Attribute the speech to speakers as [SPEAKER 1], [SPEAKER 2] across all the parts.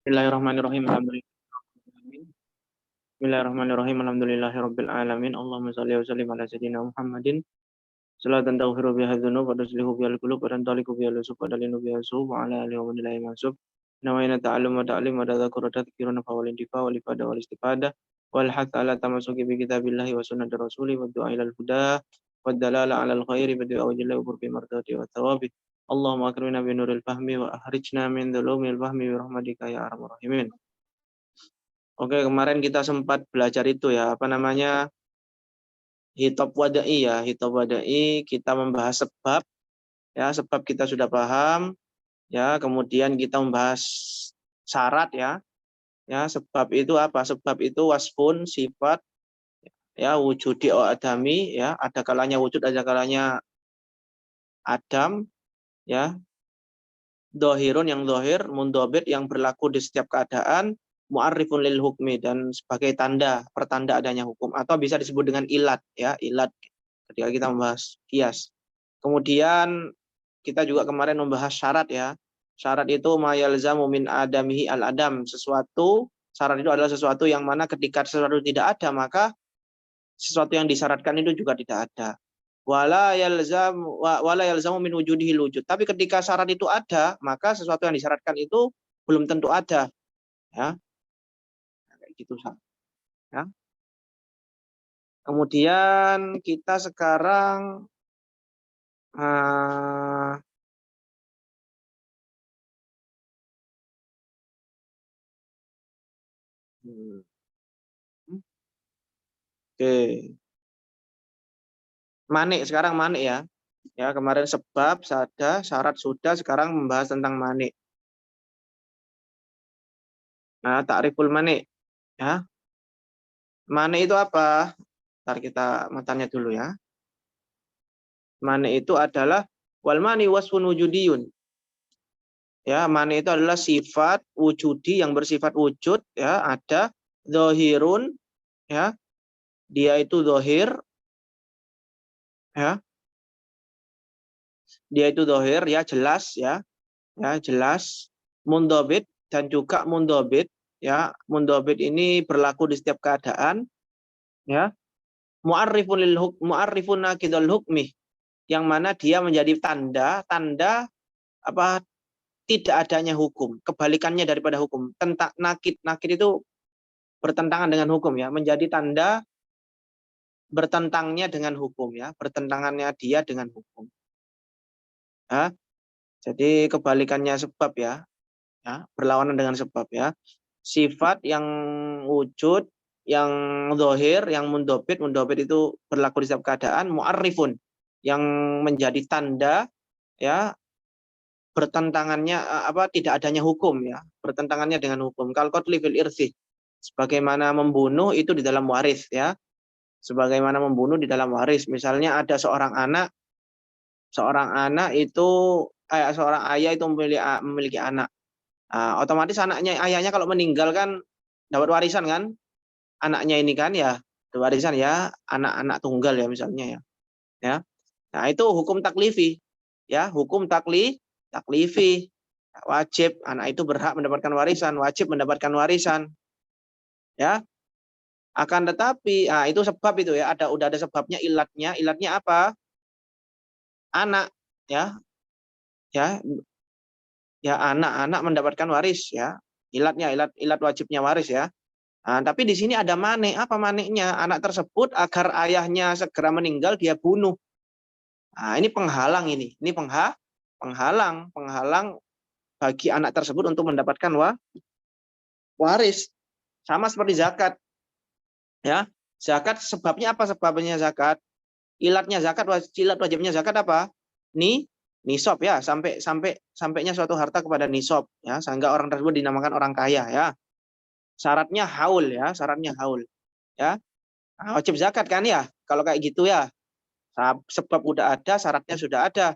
[SPEAKER 1] Bismillahirrahmanirrahim. Bismillahirrahmanirrahim. Alhamdulillahirabbil alamin. Allahumma shalli wa sallim ala sayyidina Muhammadin. Salatan taghfiru biha dzunub wa tuslihu biha al-qulub wa tantaliqu biha al-usub wa dalinu biha al-sub wa ala alihi wa man ilahi mansub. Nawaina ta'allum wa ta'lim wa tadhakkur wa tadhkirun fa wal intifa wal ifada wal istifadah wal hath ala tamasuki bi kitabillahi wa sunnati rasuli wa du'a ila al-huda wa dalala ala al-khairi wa du'a jalla wa bi mardati wa thawabi. Allahumma akrimna bi nuril fahmi wa akhrijna min dhulumil fahmi bi rahmatika ya arhamar rahimin. Oke, kemarin kita sempat belajar itu ya, apa namanya, hitab wada'i ya, hitab wada'i kita membahas sebab, ya, sebab kita sudah paham, ya, kemudian kita membahas syarat ya, sebab itu apa? Sebab itu wasfun, sifat, ya, wujudi adami, ya, ada kalanya wujud, ada kalanya adam, ya, dohirun yang dohir, mundobit yang berlaku di setiap keadaan, mu'arrifun lil hukmi dan sebagai tanda pertanda adanya hukum atau bisa disebut dengan ilat ya, ilat ketika kita membahas kias. Kemudian kita juga kemarin membahas syarat ya. Syarat itu ma yalzamu min adamihi al adam, sesuatu syarat itu adalah sesuatu yang mana ketika sesuatu tidak ada maka sesuatu yang disyaratkan itu juga tidak ada. Wala yalzamu min wujudihi wujud. Tapi ketika syarat itu ada, maka sesuatu yang disyaratkan itu belum tentu ada. Ya. Kayak gitu ya. Kemudian kita sekarang oke. Manik, sekarang manik ya. Ya, kemarin sebab, sada, syarat sudah, sekarang membahas tentang manik. Nah, ta'riful manik. Ya. Manik itu apa? Ntar kita matanya dulu ya. Manik itu adalah wal mani wasfun wujudiyun. Ya, manik itu adalah sifat wujudi yang bersifat wujud ya, ada zahirun ya. Dia itu zahir ya. Dia itu zahir ya, jelas ya. Ya, jelas. Mundobit dan juga mundobit ya. Mundobit ini berlaku di setiap keadaan ya. Mu'arrifun lil hukm, mu'arrifun naqidul hukmi, yang mana dia menjadi tanda apa, tidak adanya hukum, kebalikannya daripada hukum. Tentang nakid itu bertentangan dengan hukum ya, menjadi tanda bertentangnya dengan hukum ya, bertentangannya dia dengan hukum. Ya. Jadi kebalikannya sebab ya, berlawanan dengan sebab ya. Sifat yang wujud, yang zahir, yang mundobit itu berlaku di setiap keadaan, mu'arrifun yang menjadi tanda ya, bertentangannya tidak adanya hukum ya, bertentangannya dengan hukum. Kal qatli fil irsi, sebagaimana membunuh itu di dalam waris ya. Sebagaimana membunuh di dalam waris. Misalnya ada seorang anak itu seorang ayah itu memiliki anak. Otomatis ayahnya kalau meninggal kan dapat warisan kan? Anaknya ini kan ya, warisan ya, anak-anak tunggal ya misalnya ya. Ya. Nah, itu hukum taklifi. Ya, hukum taklifi. Wajib anak itu berhak mendapatkan warisan, wajib mendapatkan warisan. Ya. Akan tetapi itu sebab itu ya, udah ada sebabnya, ilatnya apa? Anak ya. Ya. Ya, anak mendapatkan waris ya. Ilat wajibnya waris ya. Nah, tapi di sini ada manik. Apa maniknya? Anak tersebut agar ayahnya segera meninggal dia bunuh. Nah, ini penghalang ini. Ini penghalang bagi anak tersebut untuk mendapatkan waris. Sama seperti zakat. Ya. Zakat sebabnya apa? Sebabnya zakat. Ilatnya zakat, ilat wajibnya zakat apa? Nisab ya, sampainya suatu harta kepada nisab ya, sehingga orang tersebut dinamakan orang kaya ya. Syaratnya haul ya, ya. Nah, wajib zakat kan ya, kalau kayak gitu ya. Sebab udah ada, syaratnya sudah ada.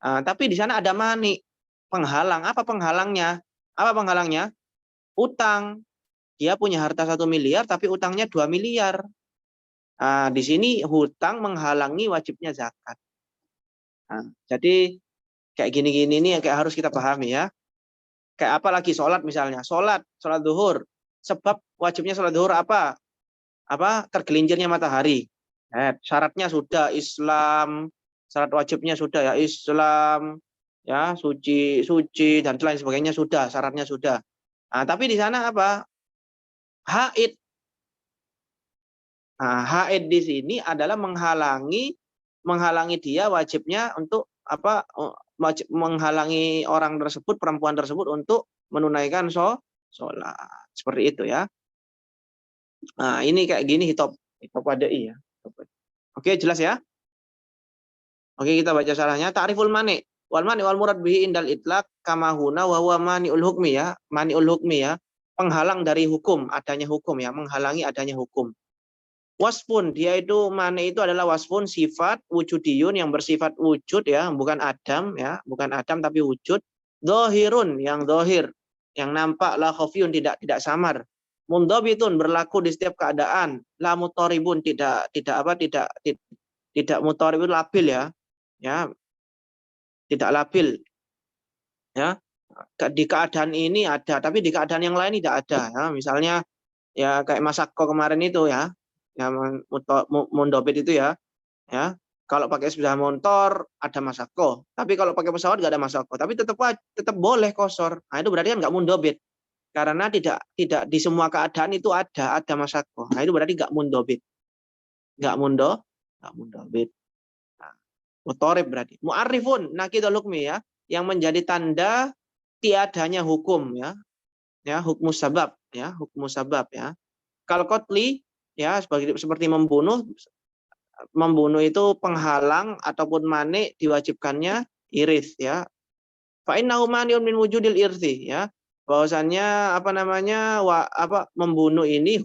[SPEAKER 1] Nah, tapi di sana ada manik, penghalang. Apa penghalangnya? Utang. Dia punya harta 1 miliar tapi utangnya 2 miliar. Nah, di sini hutang menghalangi wajibnya zakat. Nah, jadi kayak gini-gini ini yang kayak harus kita pahami ya. Kayak apa lagi? Sholat misalnya. Sholat zuhur. Sebab wajibnya sholat zuhur apa? Tergelincirnya matahari. Syaratnya sudah Islam, syarat wajibnya sudah ya Islam, ya suci dan lain sebagainya sudah, syaratnya sudah. Nah, tapi di sana apa? Haid. Nah, haid di sini adalah menghalangi dia wajibnya untuk menghalangi orang tersebut, perempuan tersebut untuk menunaikan sholat. Seperti itu ya. Nah, ini kayak gini hitop wadai ya. Oke, jelas ya? Oke, kita baca syarahnya. Ta'riful mani. Wal mani wal murad bihi indal itlaq kama huna wa huwa mani'ul hukmi ya. Mani'ul hukmi ya. Penghalang dari hukum, adanya hukum ya, menghalangi adanya hukum. Wasfun, dia itu mani itu adalah wasfun sifat wujudiyun yang bersifat wujud ya, bukan adam ya, bukan adam tapi wujud. Dohirun yang dohir, yang nampak, la khafiyun tidak samar. Mundhabitun berlaku di setiap keadaan, la mutaribun tidak mutaribun labil ya, tidak labil ya. Di keadaan ini ada, tapi di keadaan yang lain tidak ada ya. Misalnya ya kayak Masako kemarin itu ya, yang mundhabit itu ya. Kalau pakai sepeda motor ada Masako, tapi kalau pakai pesawat nggak ada Masako, tapi tetap boleh kosor. Nah, itu berarti kan nggak mundhabit. Karena tidak di semua keadaan itu ada Masako. Nah, itu berarti nggak mundhabit. Nggak mundhabit. Nah, mutarib berarti. Mu'arifun nakidul hukmi ya, yang menjadi tanda tiadanya hukum ya. Ya, hukum sabab ya, Kalau qatli ya seperti membunuh itu penghalang ataupun mani diwajibkannya iris ya. Fa innahu mani'un min wujudil irthi ya. Bahwasannya membunuh ini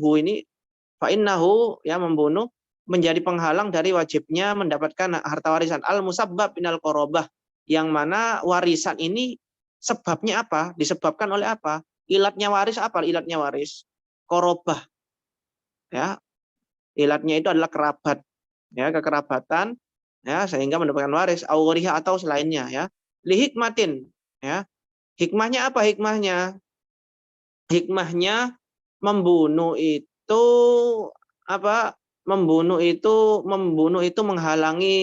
[SPEAKER 1] fa innahu ya, membunuh menjadi penghalang dari wajibnya mendapatkan harta warisan al musabbab minal qarabah, yang mana warisan ini sebabnya apa? Disebabkan oleh apa? Ilatnya waris apa? Ilatnya waris qarabah ya. Ilatnya itu adalah kerabat ya, kekerabatan ya, sehingga mendapatkan waris auriha atau selainnya ya. Li hikmatin ya. Hikmahnya apa? Hikmahnya membunuh itu membunuh itu menghalangi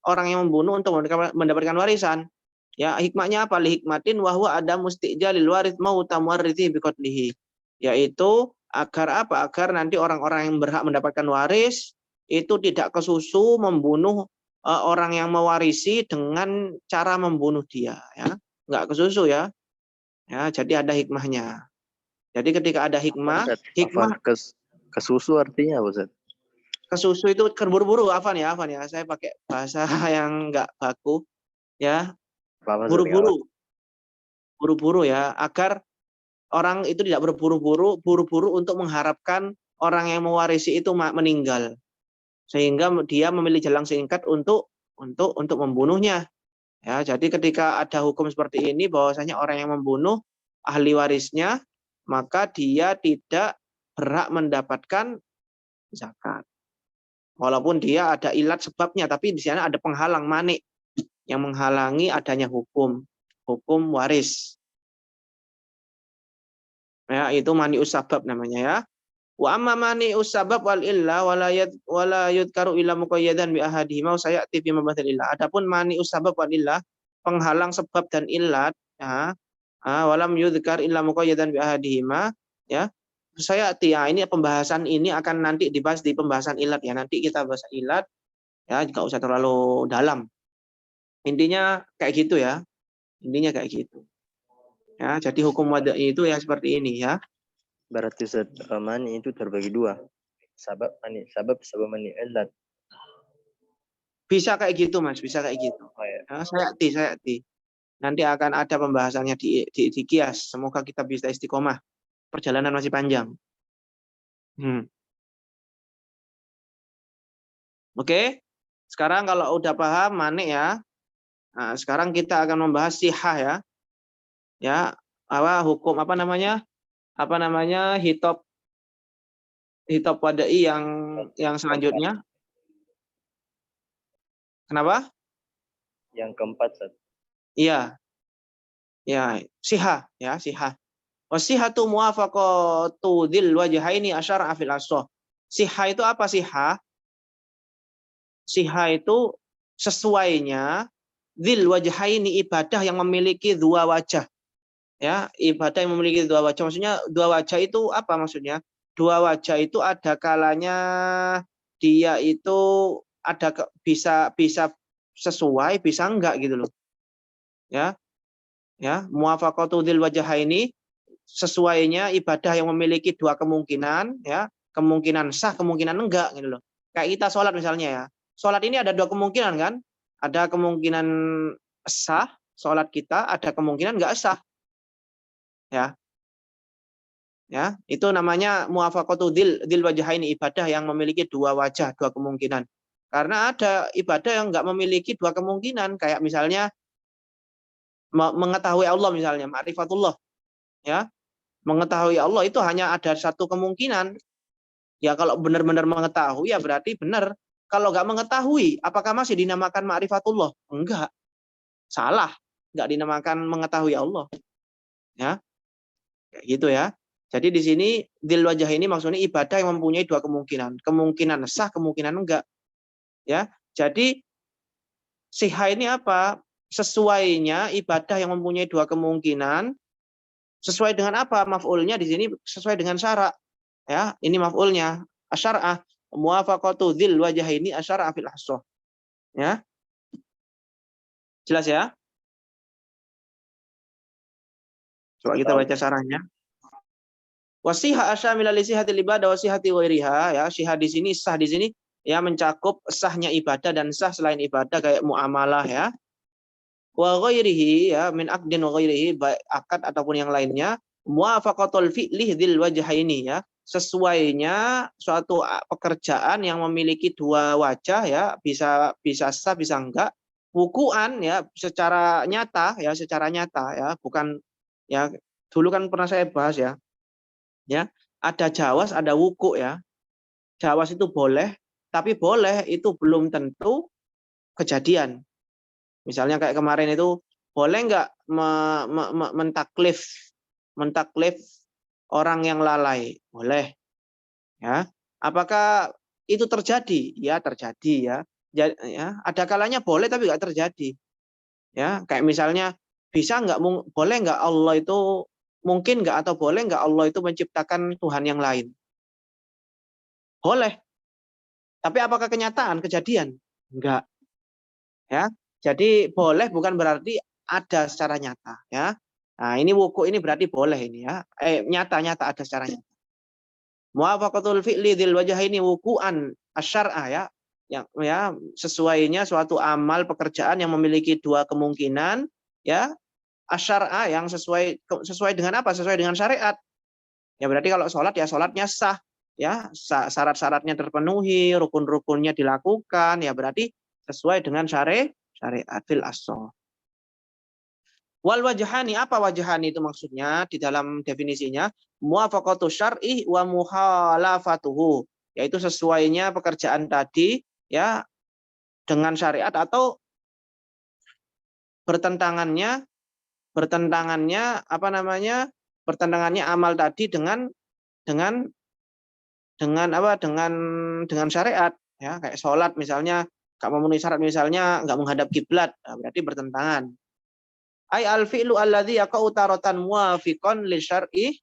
[SPEAKER 1] orang yang membunuh untuk mendapatkan warisan. Ya, hikmahnya apa? Li hikmatin wa huwa ada mustijalil waris mauta muwarrithi biqatlihi. Yaitu agar apa? Agar nanti orang-orang yang berhak mendapatkan waris itu tidak kesusu membunuh orang yang mewarisi dengan cara membunuh dia ya. Enggak kesusu ya. Ya, jadi ada hikmahnya. Jadi ketika ada hikmah
[SPEAKER 2] kesusu artinya apa, Ustaz?
[SPEAKER 1] Kesusu itu terburu-buru, Afan ya. Saya pakai bahasa yang enggak baku ya. Buru-buru ya, agar orang itu tidak buru-buru untuk mengharapkan orang yang mewarisi itu meninggal, sehingga dia memilih jalan singkat untuk membunuhnya ya. Jadi ketika ada hukum seperti ini bahwasanya orang yang membunuh ahli warisnya, maka dia tidak berhak mendapatkan zakat walaupun dia ada ilat sebabnya, tapi di sana ada penghalang mani yang menghalangi adanya hukum waris ya. Itu mani usabab namanya ya. Wa amma mani usabab wal illa wala yudkaru illa muqayyadan bi ahadihima sayati fi mabathil illa. Adapun mani usabab wal illa, penghalang sebab dan illat ya, walam yudkar illa muqayyadan bi ahadihima ya. Ini pembahasan ini akan nanti dibahas di pembahasan illat ya. Nanti kita bahas illat ya, enggak usah terlalu dalam. Intinya kayak gitu ya. Ya, jadi hukum wadai itu ya seperti ini ya.
[SPEAKER 2] Berarti mani itu terbagi dua. Sabab mani illat.
[SPEAKER 1] Bisa kayak gitu Mas, bisa kayak gitu.
[SPEAKER 2] Oh, ya.
[SPEAKER 1] Ya, saya nanti akan ada pembahasannya di kias. Semoga kita bisa istiqomah. Perjalanan masih panjang. Oke. Sekarang kalau udah paham mani ya. Nah, sekarang kita akan membahas sihah ya. Ya, hukum hitop wadai yang selanjutnya. Kenapa?
[SPEAKER 2] Yang keempat, Ustaz.
[SPEAKER 1] Iya. Ya, siha, ya, siha. Wasihatu muwafaqatu dzil wajhaini asyara fil asah. Siha itu apa siha? Siha itu sesuainya dzil wajhaini, ibadah yang memiliki dua wajah. Ya, ibadah yang memiliki dua wajah. Maksudnya dua wajah itu apa maksudnya? Dua wajah itu ada kalanya dia itu bisa bisa sesuai, bisa enggak gitu loh. Ya, ya, muwafaqatu dzil wajhaini, sesuainya ibadah yang memiliki dua kemungkinan, ya, kemungkinan sah, kemungkinan enggak gitu loh. Kayak kita sholat misalnya ya, sholat ini ada dua kemungkinan kan, ada kemungkinan sah sholat kita, ada kemungkinan enggak sah, ya, ya, itu namanya muwafaqatu dzil wajhaini, ibadah yang memiliki dua wajah, dua kemungkinan. Karena ada ibadah yang enggak memiliki dua kemungkinan, kayak misalnya mengetahui Allah misalnya, ma'rifatullah, ya, mengetahui Allah itu hanya ada satu kemungkinan. Ya kalau benar-benar mengetahui ya berarti benar. Kalau nggak mengetahui, apakah masih dinamakan ma'rifatullah? Enggak, salah. Nggak dinamakan mengetahui Allah. Ya, kayak gitu ya. Jadi di sini dzil wajah ini maksudnya ibadah yang mempunyai dua kemungkinan. Kemungkinan sah, kemungkinan enggak. Ya, jadi siha ini apa? Sesuainya ibadah yang mempunyai dua kemungkinan. Sesuai dengan apa? Maf'ulnya di sini sesuai dengan syarak. Ya, ini maf'ulnya. Asyara'ah muwafaqatu dzil wajhaini asyara fil ahsah. Ya, jelas ya? Coba kita baca syarahnya. Wasiha asyamila li sihatil ibadah wa sihati ghairiha, ya. Sihah di sini, sah di sini ya mencakup sahnya ibadah dan sah selain ibadah kayak muamalah ya. Wa ghairihi, ya, min aqdin wa ghairihi, baik akad ataupun yang lainnya. Muwafaqatul fi'li dzil wajhaini, ya. Sesuainya suatu pekerjaan yang memiliki dua wajah ya, bisa bisa sah bisa enggak. Wukuan ya secara nyata ya, bukan ya, dulu kan pernah saya bahas ya. Ya, ada jawas, ada wuku ya. Jawas itu boleh, tapi boleh itu belum tentu kejadian. Misalnya kayak kemarin itu boleh nggak mentaklif orang yang lalai? Boleh, ya. Apakah itu terjadi? Ya terjadi ya. Ya, ada kalanya boleh tapi nggak terjadi. Ya, kayak misalnya bisa nggak, boleh nggak Allah itu, mungkin nggak atau boleh nggak Allah itu menciptakan Tuhan yang lain? Boleh. Tapi apakah kenyataan kejadian? Enggak, ya. Jadi boleh bukan berarti ada secara nyata, ya. Nah, ini wuku ini berarti boleh ini ya. Nyata-nyata ada secara nyata. Muwafaqatul fi'li dzil wajhaini wuku'an asyar'a, ya. Yang ya sesuainya suatu amal pekerjaan yang memiliki dua kemungkinan, ya. Asyar'a yang sesuai dengan apa? Sesuai dengan syariat. Ya berarti kalau sholat ya sholatnya sah, ya, syarat-syaratnya terpenuhi, rukun-rukunnya dilakukan, ya berarti sesuai dengan syariat fil asal. Wal wajhani, apa wajhani itu maksudnya di dalam definisinya? Muwafaqatu syar'i wa muhalafatuhu, yaitu sesuainya pekerjaan tadi ya dengan syariat atau bertentangannya apa namanya? Bertentangannya amal tadi dengan apa, dengan syariat ya, kayak sholat misalnya nggak memenuhi syarat, misalnya nggak menghadap kiblat, nah, berarti bertentangan. Ai al fi'lu alladzi yaqa'u taratan muwafiqan li syar'i,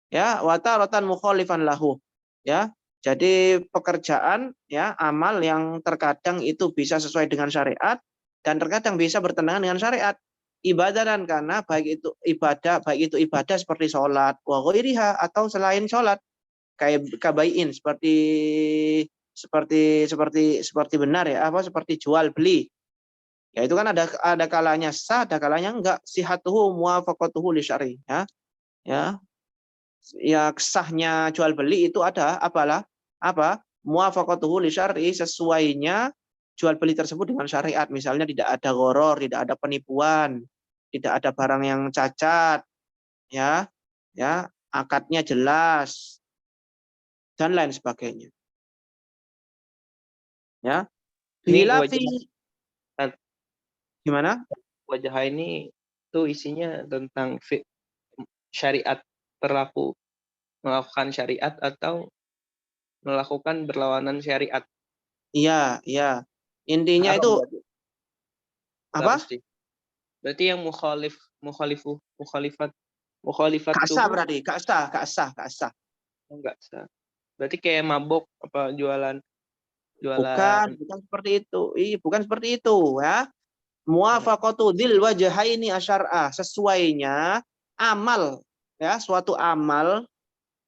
[SPEAKER 1] ya, wa taratan mukhalifan lahu, ya. Jadi pekerjaan ya, amal yang terkadang itu bisa sesuai dengan syariat dan terkadang bisa bertentangan dengan syariat. Ibadah dan karena baik itu ibadah seperti sholat wa ghairiha atau selain sholat, kayak kabaiin seperti benar ya, apa, seperti jual beli. Ya itu kan ada kalanya sah, ada kalanya enggak. Sihatuhu muwafaqatuhu li syar'i, ya. Ya, ya sahnya jual beli itu ada apa? Muwafaqatuhu li syar'i, sesuainya jual beli tersebut dengan syariat. Misalnya tidak ada gharar, tidak ada penipuan, tidak ada barang yang cacat, ya. Ya, akadnya jelas dan lain sebagainya. Ya.
[SPEAKER 2] Ini
[SPEAKER 1] Bila
[SPEAKER 2] wajah
[SPEAKER 1] gimana?
[SPEAKER 2] wajah ini
[SPEAKER 3] itu isinya tentang syariat, berlaku melakukan syariat atau melakukan berlawanan syariat.
[SPEAKER 1] Iya, iya. Intinya
[SPEAKER 3] Haram
[SPEAKER 1] itu
[SPEAKER 3] berarti.
[SPEAKER 1] apa?
[SPEAKER 3] Harus sih. Berarti yang mukhalifat
[SPEAKER 1] Gak sah
[SPEAKER 3] tuh
[SPEAKER 1] berarti, gak sah, gak sah, gak sah.
[SPEAKER 3] enggak sah. Berarti kayak mabok apa jualan
[SPEAKER 1] Bukan, bukan seperti itu. Bukan seperti itu ya. Muwafaqatu dzil wajhaini asyar'a, sesuainya amal ya, suatu amal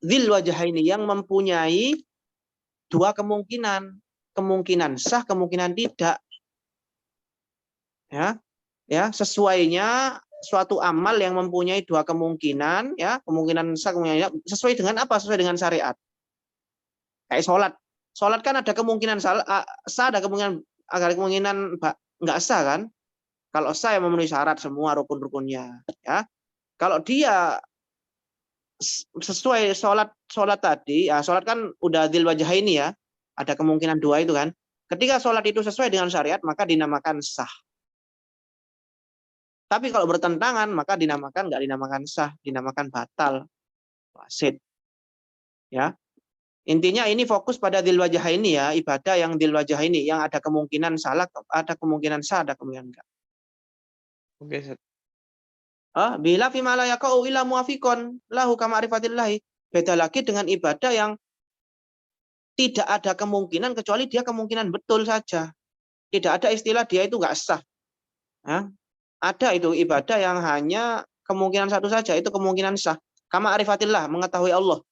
[SPEAKER 1] dzil wajhaini yang mempunyai dua kemungkinan, kemungkinan sah, kemungkinan tidak. Ya. Ya, sesuainya suatu amal yang mempunyai dua kemungkinan ya, kemungkinan sah, kemungkinan tidak, sesuai dengan apa? Sesuai dengan syariat. Kayak sholat. Sholat kan ada kemungkinan sah, ada kemungkinan nggak sah kan? Kalau sah yang memenuhi syarat semua rukun-rukunnya, ya. Kalau dia sesuai sholat tadi, ya sholat kan udah dzil wajhaini ya, ada kemungkinan dua itu kan. Ketika sholat itu sesuai dengan syariat maka dinamakan sah. Tapi kalau bertentangan maka nggak dinamakan sah, dinamakan batal, fasid. Ya. Intinya ini fokus pada dzil wajhaini ya, ibadah yang dzil wajhaini yang ada kemungkinan salah, ada kemungkinan sah, ada kemungkinan enggak.
[SPEAKER 3] Oke, Ustaz.
[SPEAKER 1] Bila fi ma la yaqau illa muafiqon lahu ka ma'rifatillahi. Beda lagi dengan ibadah yang tidak ada kemungkinan kecuali dia kemungkinan betul saja. Tidak ada istilah dia itu enggak sah. Ya. Ada itu ibadah yang hanya kemungkinan satu saja, itu kemungkinan sah. Kama arifatillah, mengetahui Allah.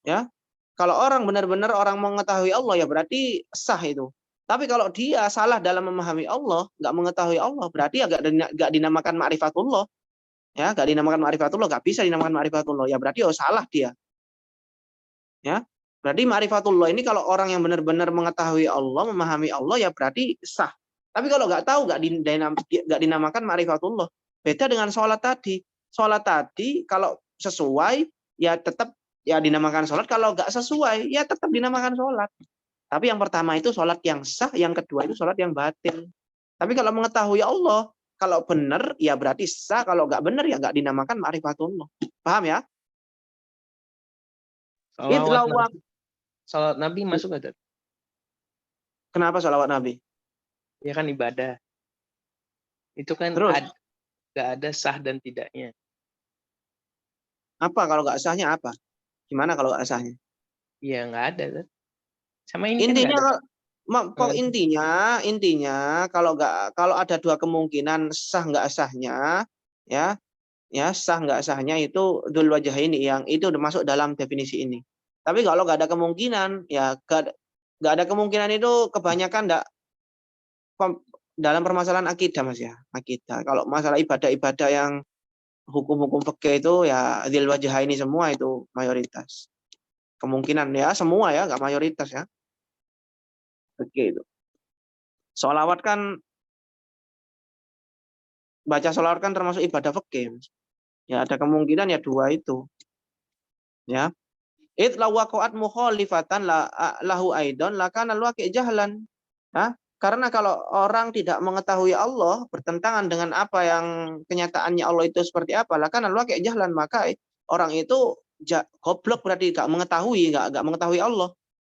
[SPEAKER 1] Ya. Kalau orang benar-benar orang mengetahui Allah ya berarti sah itu. Tapi kalau dia salah dalam memahami Allah, nggak mengetahui Allah, berarti ya nggak dinamakan ma'rifatullah. Ya, nggak dinamakan ma'rifatullah, nggak bisa dinamakan ma'rifatullah. Ya berarti oh salah dia. Ya. Berarti ma'rifatullah ini kalau orang yang benar-benar mengetahui Allah, memahami Allah ya berarti sah. Tapi kalau nggak tahu, nggak dinamakan ma'rifatullah. Beda dengan sholat tadi. Sholat tadi kalau sesuai ya tetap ya dinamakan sholat, kalau nggak sesuai ya tetap dinamakan sholat. Tapi yang pertama itu sholat yang sah, yang kedua itu sholat yang batil. Tapi kalau mengetahui Allah, kalau benar ya berarti sah, kalau nggak benar ya nggak dinamakan ma'rifatullah. Paham ya?
[SPEAKER 3] Salawat Nabi masuk nggak?
[SPEAKER 1] Kenapa sholawat Nabi?
[SPEAKER 3] Ya kan ibadah. Itu kan
[SPEAKER 1] Terus?
[SPEAKER 3] Nggak ada sah dan tidaknya.
[SPEAKER 1] Apa kalau nggak sahnya apa? Gimana kalau nggak sahnya?
[SPEAKER 3] Ya nggak ada. Sama ini
[SPEAKER 1] Intinya
[SPEAKER 3] kan nggak ada.
[SPEAKER 1] intinya kalau ada dua kemungkinan sah nggak sahnya ya sah nggak sahnya itu dzul wajhaini yang itu udah masuk dalam definisi ini. Tapi kalau nggak ada kemungkinan ya nggak ada kemungkinan itu kebanyakan nggak dalam permasalahan akidah Mas ya, akidah. Kalau masalah ibadah-ibadah yang hukum-hukum fikih itu ya dzul wajhaini semua itu mayoritas. Kemungkinan ya semua ya, nggak mayoritas ya. Begitu. Sholawat kan, baca sholawat kan termasuk ibadah fikih. Ya ada kemungkinan ya dua itu. Ya. It la waqa'at mukhalifatan lahu aidon lakana al-waqi' jahlan. Karena kalau orang tidak mengetahui Allah bertentangan dengan apa yang kenyataannya Allah itu seperti apa, lakana al-waqi' jahlan, maka orang itu goblok berarti enggak mengetahui Allah.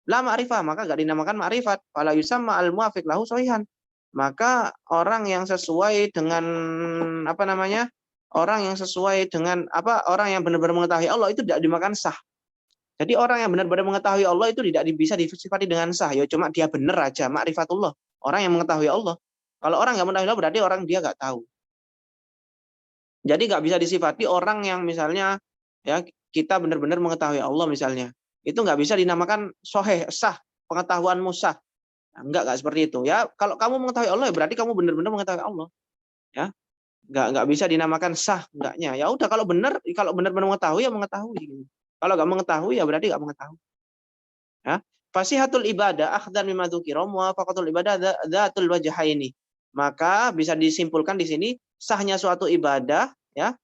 [SPEAKER 1] La ma'rifah, maka enggak dinamakan ma'rifat. Fala yusamma al-muwafiq lahu sahihan. Maka orang yang sesuai dengan orang yang sesuai dengan orang yang benar-benar mengetahui Allah itu tidak dimakan sah. Jadi orang yang benar-benar mengetahui Allah itu tidak bisa disifati dengan sah. Ya cuma dia benar aja, ma'rifatullah. Orang yang mengetahui Allah. Kalau orang nggak mengetahui Allah berarti orang dia nggak tahu. Jadi nggak bisa disifati orang yang misalnya ya kita benar-benar mengetahui Allah misalnya. Itu nggak bisa dinamakan soheh, sah, pengetahuanmu sah. Enggak seperti itu. Ya kalau kamu mengetahui Allah ya berarti kamu benar-benar mengetahui Allah. Ya. Nggak bisa dinamakan sah enggaknya. Ya udah kalau benar-benar mengetahui ya mengetahui. Kalau nggak mengetahui ya berarti nggak mengetahui. Ya. Fasihatul ibadah akhdan mimma dzukira muwafaqatul ibadah dzatul wajhaini. Maka bisa disimpulkan di sini sahnya suatu ibadah ya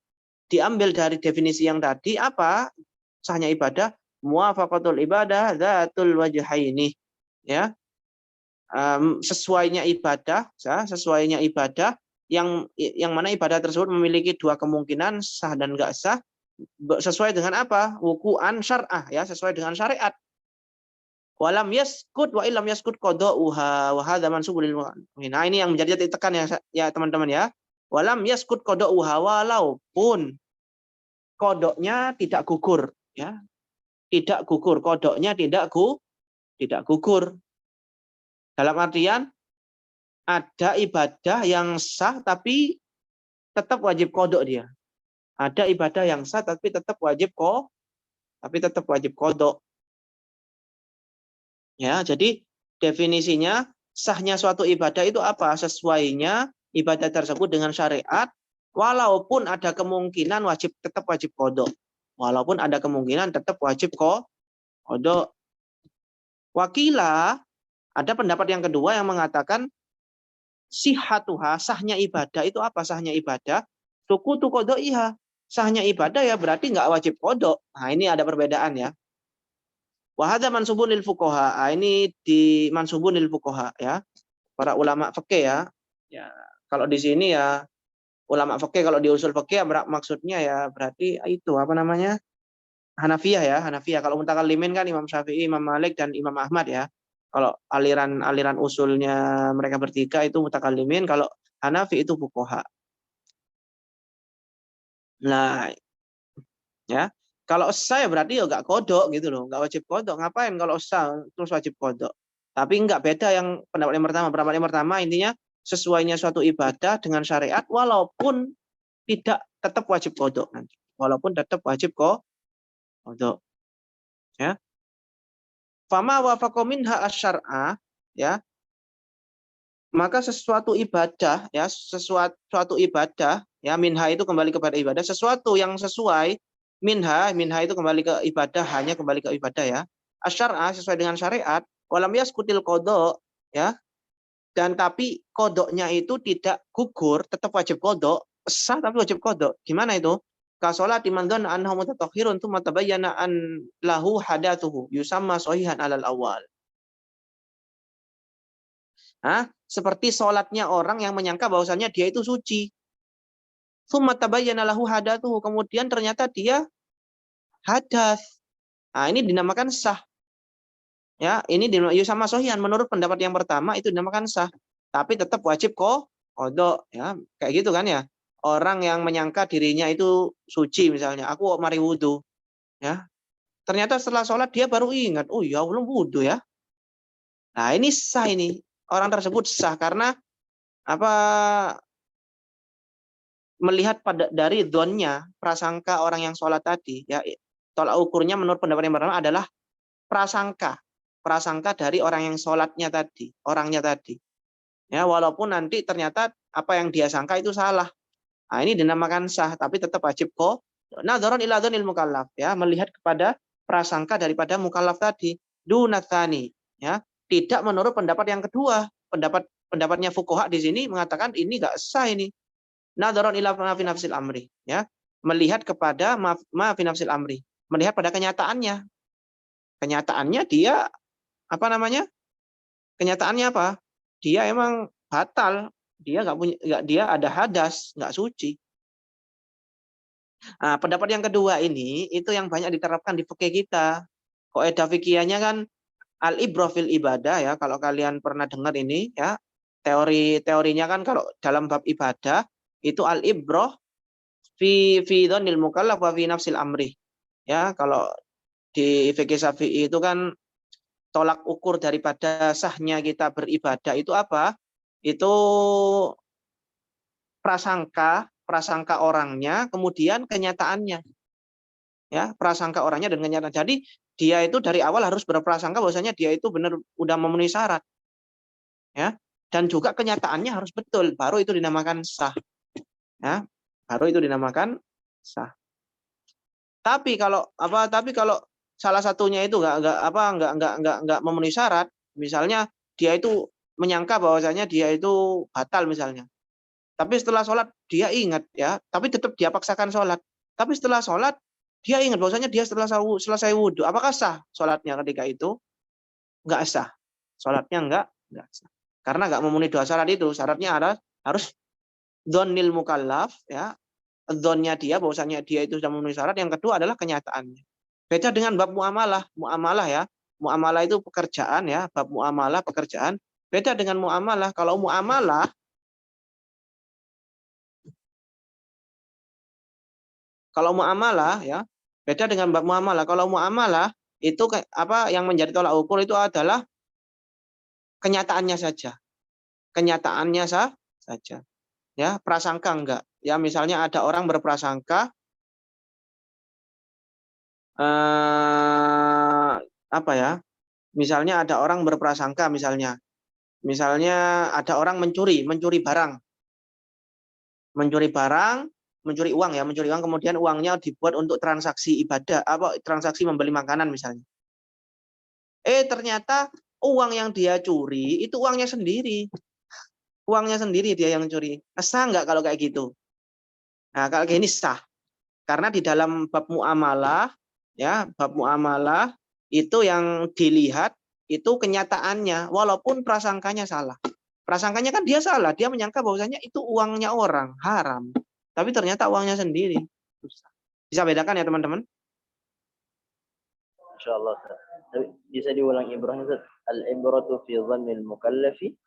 [SPEAKER 1] diambil dari definisi yang tadi apa? Sahnya ibadah muwafaqatul ibadah dzatul wajhaini. Ya. Sesuainya ibadah yang mana ibadah tersebut memiliki dua kemungkinan, sah dan enggak sah, sesuai dengan apa? Wuku'an syar'ah, ya, sesuai dengan syariat. Walam yaskut wa illam yaskut qada'uha wa hadza mansubul lil. Nah, ini yang menjadi titik tekan ya teman-teman ya. Walam yaskut qada'uha, walaupun kodoknya tidak gugur, ya. Tidak gugur, kodoknya tidak gugur. Dalam artian ada ibadah yang sah tapi tetap wajib kodok dia. Ada ibadah yang sah tapi tetap wajib kodok. Ya, jadi definisinya sahnya suatu ibadah itu apa? Sesuainya ibadah tersebut dengan syariat, walaupun ada kemungkinan tetap wajib kodok. Walaupun ada kemungkinan tetap wajib kodok. Wakila, ada pendapat yang kedua yang mengatakan sihatuha, sahnya ibadah itu apa? Sahnya ibadah sukutu kodoiha. Sahnya ibadah ya berarti nggak wajib kodok. Nah, ini ada perbedaan ya. Wahada mansubun lil fuqaha. Ini di mansubun lil fuqaha ya. Para ulama fikih ya. Ya, kalau di sini ya ulama fikih, kalau di usul fikih ya, maksudnya ya berarti itu apa namanya? Hanafiyah ya, Hanafiyah. Kalau mutakallimin kan Imam Syafi'i, Imam Malik dan Imam Ahmad ya. Kalau aliran usulnya mereka bertiga itu mutakallimin, kalau Hanafi itu fuqaha. Nah, ya. Kalau sah ya berarti ya nggak kodok gitu loh, nggak wajib kodok. Ngapain kalau sah terus wajib kodok? Tapi nggak beda yang pendapat yang pertama. Pendapat yang pertama intinya sesuainya suatu ibadah dengan syariat walaupun tidak tetap wajib kodok nanti. Walaupun tetap wajib kodok. Ya. Fama wafaqa minha asy-syar'a, ya. Maka sesuatu ibadah ya, sesuatu ibadah ya, minha itu kembali kepada ibadah, sesuatu yang sesuai minha itu kembali ke ibadah, hanya kembali ke ibadah ya. Asy-syar'a sesuai dengan syariat, walam yaskutil qada ya. Dan tapi kodoknya itu tidak gugur, tetap wajib kodok, sah tapi wajib kodok. Gimana itu? Kasolat imandon anhu mutatahhirun tsumma tabayyana an lahu hadatsuhu yusamma sahihan alal awal. Seperti sholatnya orang yang menyangka bahwasannya dia itu suci. Tsumma tabayyana lahu hadatsuhu, kemudian ternyata dia hadas. Nah, ini dinamakan sah. Ya, ini yusamma sahihan, menurut pendapat yang pertama itu dinamakan sah, tapi tetap wajib qada ya. Kayak gitu kan ya. Orang yang menyangka dirinya itu suci misalnya, aku mari wudu ya. Ternyata setelah sholat dia baru ingat, oh ya belum wudu ya. Nah, ini sah ini. Orang tersebut sah karena apa? Melihat dari dzonnya, prasangka orang yang sholat tadi ya. Tolak ukurnya menurut pendapat yang pertama adalah prasangka dari orang yang sholatnya tadi, orangnya tadi. Ya, walaupun nanti ternyata apa yang dia sangka itu salah. Nah, ini dinamakan sah, tapi tetap wajib nadharan ila dzanil mukallaf ya, melihat kepada prasangka daripada mukallaf tadi. Dunatsani ya, tidak menurut pendapat yang kedua. Pendapatnya fuqaha di sini mengatakan ini enggak sah ini. Nadharan ila ma fi nafsil amri ya, melihat kepada ma fi nafsil amri, melihat pada kenyataannya. Kenyataannya dia apa namanya? Kenyataannya apa? Dia emang batal, dia dia ada hadas, nggak suci. Nah, pendapat yang kedua ini itu yang banyak diterapkan di fikih kita. Kaidah fikihnya kan al-ibrah fil ibadah ya. Kalau kalian pernah dengar ini ya, teorinya kan kalau dalam bab ibadah itu al-ibrah fi dzanil mukallaf wa fi nafsil amri. Ya, kalau di fikih Syafi'i itu kan tolak ukur daripada sahnya kita beribadah itu apa? Itu prasangka orangnya, kemudian kenyataannya. Ya, prasangka orangnya dan kenyataan. Jadi dia itu dari awal harus berprasangka bahwasanya dia itu benar udah memenuhi syarat. Ya. Dan juga kenyataannya harus betul, baru itu dinamakan sah. Ya, baru itu dinamakan sah. Tapi kalau salah satunya itu nggak memenuhi syarat, misalnya dia itu menyangka bahwasanya dia itu batal misalnya. Tapi setelah sholat dia ingat ya, tapi tetap dia paksakan sholat. Tapi setelah sholat dia ingat bahwasanya dia setelah selesai wudhu. Apakah sah sholatnya ketika itu? Nggak sah. Sholatnya nggak sah. Karena nggak memenuhi dua syarat itu. Syaratnya harus dzonnil mukallaf, ya, dzonnya dia bahwasanya dia itu sudah memenuhi syarat. Yang kedua adalah kenyataannya. Beda dengan bab muamalah. Muamalah ya, muamalah itu pekerjaan ya, bab muamalah pekerjaan. Beda dengan muamalah. Kalau muamalah ya, beda dengan bab muamalah. Kalau muamalah itu apa yang menjadi tolak ukur itu adalah kenyataannya saja. Kenyataannya saja. Ya, prasangka enggak. Ya, misalnya ada orang berprasangka apa ya? Misalnya ada orang berprasangka misalnya ada orang mencuri barang. Mencuri uang kemudian uangnya dibuat untuk transaksi ibadah, transaksi membeli makanan misalnya. Ternyata uang yang dia curi itu uangnya sendiri. Uangnya sendiri dia yang curi. Sah nggak kalau kayak gitu? Nah, kalau kayak ini sah. Karena di dalam bab muamalah, ya, bab muamalah itu yang dilihat itu kenyataannya, walaupun prasangkanya salah. Prasangkanya kan dia salah, dia menyangka bahwasanya itu uangnya orang, haram. Tapi ternyata uangnya sendiri. Bisa bedakan ya teman-teman?
[SPEAKER 2] Insyaallah. Bisa diulang ibrahnya, Ustaz? Al-ibratu fi dhannil mukallafi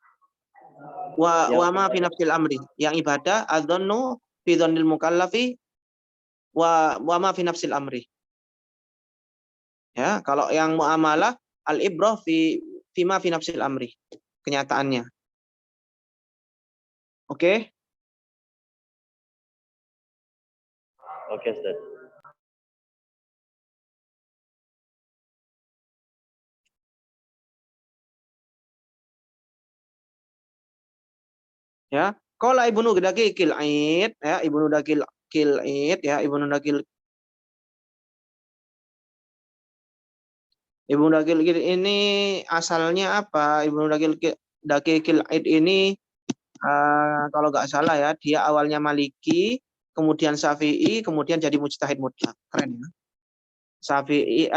[SPEAKER 1] wa ma fi nafsil amri. Yang ibadah adzannu fi dhannil mukallafi wa ma fi nafsil amri. Ya, kalau yang muamalah al-ibrah fi ma fi nafsil amri. Kenyataannya. Oke?
[SPEAKER 2] Oke, Ustaz.
[SPEAKER 1] Ya, qala Ibnu Daqiqil Aid, ya, Ibnu Daqiqil Aid, ya, Ibnu Daqiqil ini asalnya apa? Ibnu Daqiqil Aid ini kalau nggak salah ya, dia awalnya Maliki, kemudian Syafi'i, kemudian jadi mujtahid mutlak. Keren ya. Syafi'i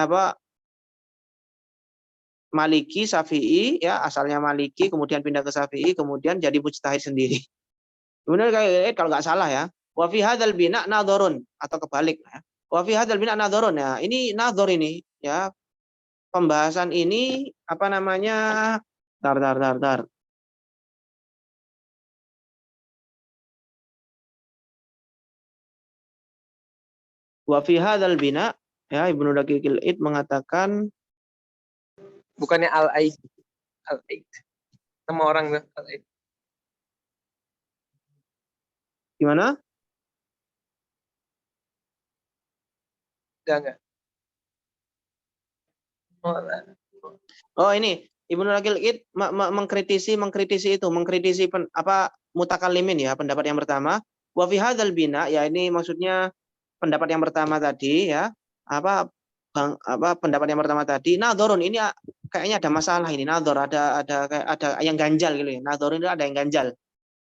[SPEAKER 1] Maliki, Syafi'i, ya, asalnya Maliki, kemudian pindah ke Syafi'i, kemudian jadi mujtahid sendiri. Kemudian kalau nggak salah ya, wa fi hadzal bina nadharun, atau kebalik ya. Wa fi hadzal bina nadharun, ya. Ini nadhar ini ya. Pembahasan ini apa namanya? Tar. Wa fi hadzal bina, ya, Ibnu Daqiqil Aid mengatakan,
[SPEAKER 3] Bukannya Al-Aid. Al-Aid. Nama orang tuh Al-Aid.
[SPEAKER 1] gimana?
[SPEAKER 3] Enggak.
[SPEAKER 1] Oh, ini Ibnu Daqiqil Aid mengkritisi mutakallimin ya, pendapat yang pertama. Wa fi hadzal bina, ya, ini maksudnya pendapat yang pertama tadi ya. Pendapat yang pertama tadi, nadhorun ini kayaknya ada masalah ini. Nadhor ada yang ganjal gitu ya. Nadhor ini ada yang ganjal.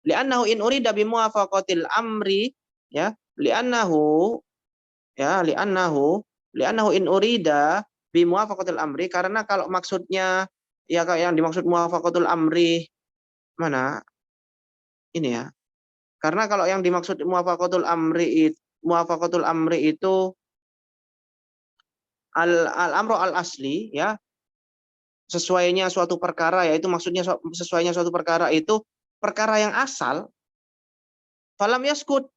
[SPEAKER 1] Li'annahu in urida bi muwafaqatil amri, ya, li'annahu in urida bi muwafaqatil amri, karena kalau maksudnya ya kayak yang dimaksud muwafaqatul amri mana? Ini ya. Karena kalau yang dimaksud muwafaqatul amri itu al-amru al-asli, ya, sesuainya suatu perkara, yaitu maksudnya sesuainya suatu perkara itu perkara yang asal, falam yaskut,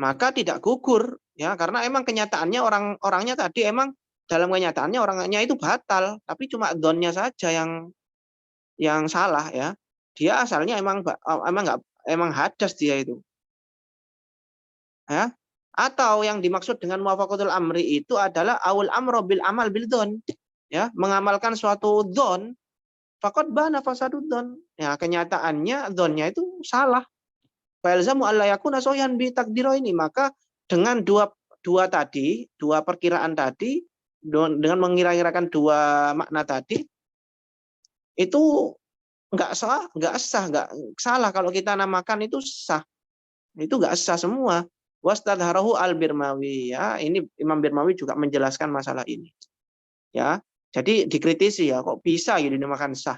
[SPEAKER 1] maka tidak gugur, ya, karena emang kenyataannya orangnya tadi emang dalam kenyataannya orangnya itu batal, tapi cuma dzonnya saja yang salah, ya. Dia asalnya emang hadas dia itu. Ya. Atau yang dimaksud dengan muwafaqatul amri itu adalah awul amro bil amal bil dzon, ya, mengamalkan suatu dzon, faqad bana fasadud dzon. Ya, kenyataannya dzonnya itu salah. Falzamu alla yakuna sahyan bi takdiro ini, maka dengan dua perkiraan tadi, dengan mengira-kirakan dua makna tadi, itu nggak salah kalau kita namakan itu sah. Itu nggak sah semua. Wastadharahu al-Birmawi, ya, ini Imam Birmawi juga menjelaskan masalah ini, ya. Jadi dikritisi ya, kok bisa gitu dinamakan sah,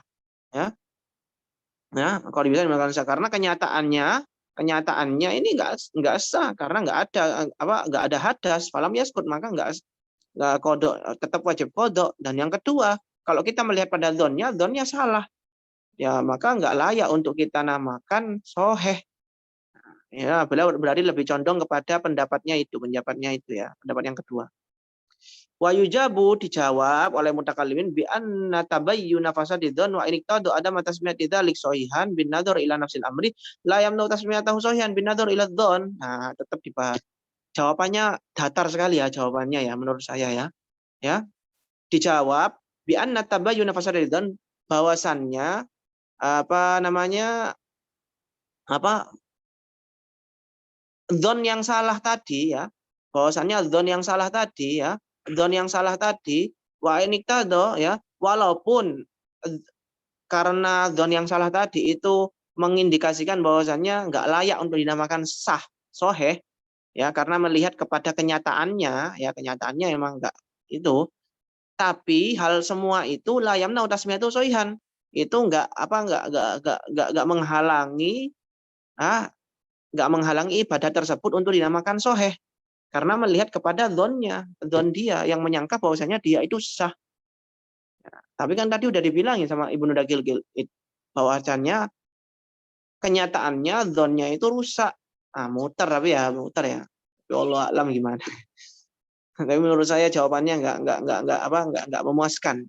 [SPEAKER 1] ya. Ya, kalau bisa dimakan sah karena kenyataannya ini nggak sah karena nggak ada hadas, falam yaskut, maka nggak kodok, tetap wajib kodok. Dan yang kedua, kalau kita melihat pada dzonnya salah, ya maka nggak layak untuk kita namakan soheh. Ya, beliau berarti lebih condong kepada pendapatnya itu ya, pendapat yang kedua. Wa yujabu dijawab oleh mutakallimin bi anna tabayyuna fasadidzon wa iniqtadu adam tasmiyati dzalik sahihan bin nadhar ila nafsil amri la yamnu tasmiyatahu sahihan bin nadhar ila dzon. Nah, tetap dibahas. Jawabannya datar sekali ya jawabannya ya menurut saya ya. Ya, dijawab bi anna tabayyuna fasadidzon, bahwasannya dzon yang salah tadi ya, bahwasannya dzon yang salah tadi ya, dzon yang salah tadi wa iniqtado ya, walaupun karena dzon yang salah tadi itu mengindikasikan bahwasannya nggak layak untuk dinamakan sah soheh ya, karena melihat kepada kenyataannya ya, kenyataannya emang nggak itu, tapi hal semua itu la yamna tasmiyatu sohihan, itu nggak menghalangi nggak menghalangi ibadah tersebut untuk dinamakan soheh karena melihat kepada dzon dia yang menyangka bahwasanya dia itu sah. Tapi kan tadi udah dibilangin sama Ibnu Daqil bahwasanya kenyataannya dzonnya itu rusak. Muter ya. Ya Allah alam gimana. Tapi menurut saya jawabannya nggak memuaskan.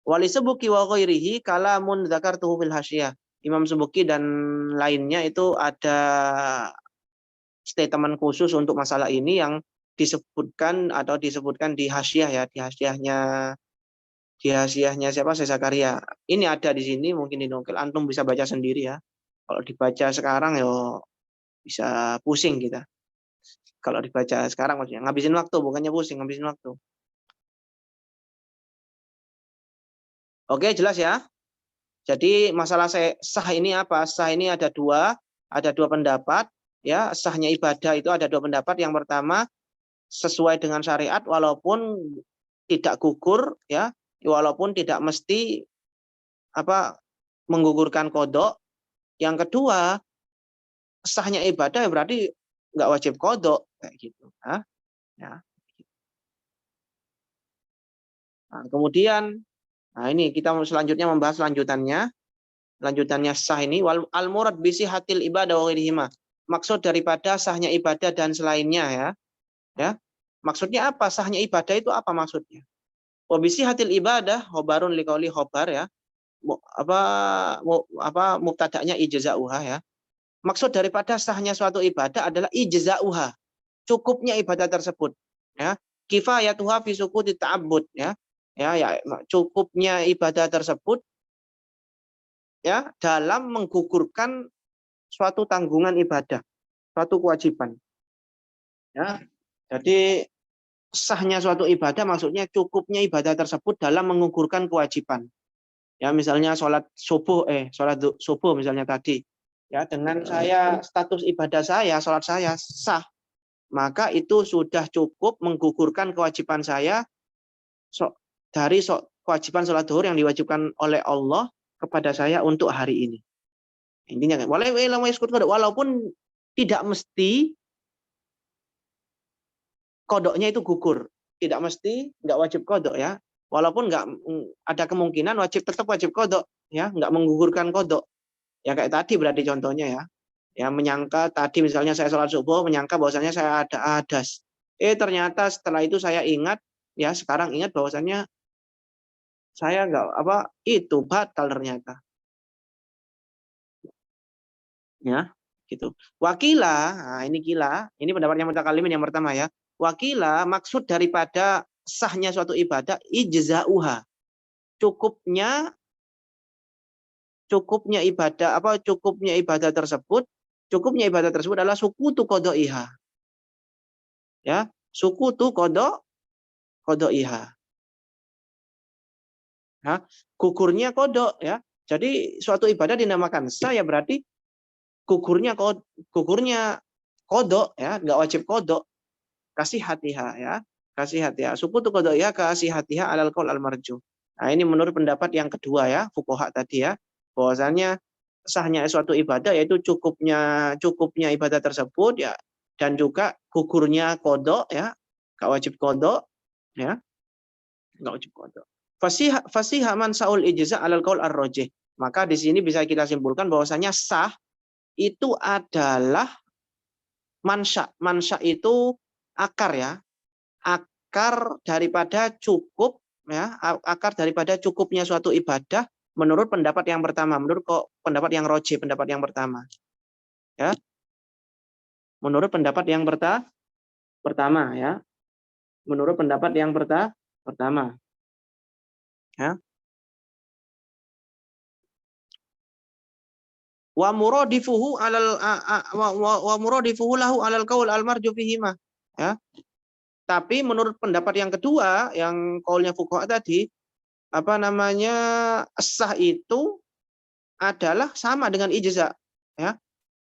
[SPEAKER 1] Wali Subuki wa ghairihi kalamun dzakartuhu fil hasyiyah. Imam Subuki dan lainnya itu ada statement khusus untuk masalah ini yang disebutkan di hasyiyah ya, di hasyiyahnya siapa, Syekh Zakaria. Ini ada di sini, mungkin dinukil, antum bisa baca sendiri ya. Kalau dibaca sekarang ya bisa pusing kita. Kalau dibaca sekarang maksudnya ngabisin waktu, bukannya pusing, ngabisin waktu. Oke, jelas ya. Jadi masalah sah ini apa? Sah ini ada dua pendapat ya. Sahnya ibadah itu ada dua pendapat. Yang pertama, sesuai dengan syariat walaupun tidak gugur ya, walaupun tidak mesti menggugurkan kodok. Yang kedua, sahnya ibadah ya berarti nggak wajib kodok kayak gitu. Ya. Nah, kemudian, ini kita selanjutnya membahas lanjutannya sah ini al murad bisi hatil ibadah wa ghairihima. Maksud daripada sahnya ibadah dan selainnya ya. Ya. Maksudnya apa? Sahnya ibadah itu apa maksudnya? Wa bisi hatil ibadah khobarun liqauli khobar ya. Mubtada'nya ijza'uha ya. Maksud daripada sahnya suatu ibadah adalah ijza'uha. Cukupnya ibadah tersebut ya. Kifayatuha fi sukuti ta'abbud ya. Ya, cukupnya ibadah tersebut ya dalam menggugurkan suatu tanggungan ibadah, suatu kewajiban. Ya. Jadi sahnya suatu ibadah maksudnya cukupnya ibadah tersebut dalam menggugurkan kewajiban. Ya, misalnya sholat subuh misalnya tadi. Ya, dengan saya status ibadah saya, sholat saya sah, maka itu sudah cukup menggugurkan kewajiban saya dari kewajiban sholat zuhur yang diwajibkan oleh Allah kepada saya untuk hari ini. Intinya kan, walaupun tidak mesti kodoknya itu gugur, tidak mesti, nggak wajib kodok ya. Walaupun nggak ada kemungkinan tetap wajib kodok ya, nggak menggugurkan kodok. Ya kayak tadi berarti contohnya ya. Ya menyangka tadi misalnya saya sholat subuh menyangka bahwasanya saya ada hadas. Ternyata setelah itu saya ingat ya, sekarang ingat bahwasanya saya itu batal ternyata. Ya, gitu. Wakila, ini pendapatnya mutakallimin yang pertama ya. Wakila maksud daripada sahnya suatu ibadah ijza'uha. Cukupnya ibadah tersebut adalah sukutu qodaiha. Ya, sukutu qodaiha. Ya, gugurnya kodok ya. Jadi suatu ibadah dinamakan sah ya berarti gugurnya kodok ya, nggak wajib kodok. Kasih hatiha ya, kasih hatiha. Sukutu qodaiha kasih hatiha alal qaul al marju. Nah, ini menurut pendapat yang kedua ya, fuqaha tadi ya, bahwasannya sahnya suatu ibadah yaitu cukupnya ibadah tersebut ya, dan juga gugurnya qada ya, gak wajib qada ya, gak wajib qada. Fasiha man saul ijza alal qaul ar-rajih. Maka di sini bisa kita simpulkan bahwasanya sah itu adalah mansa. Mansa itu akar ya, akar daripada cukup ya, akar daripada cukupnya suatu ibadah menurut pendapat yang pertama, menurut pendapat yang rajih, pendapat yang pertama. Ya. Menurut pendapat yang pertama ya. Menurut pendapat yang pertama. Ya. Wa muradifuhu alal wa muradifuhu lahu alal qaul al marju fihi ma. Ya. Tapi menurut pendapat yang kedua, yang qaulnya fuqaha tadi, apa namanya, sah itu adalah sama dengan ijza ya.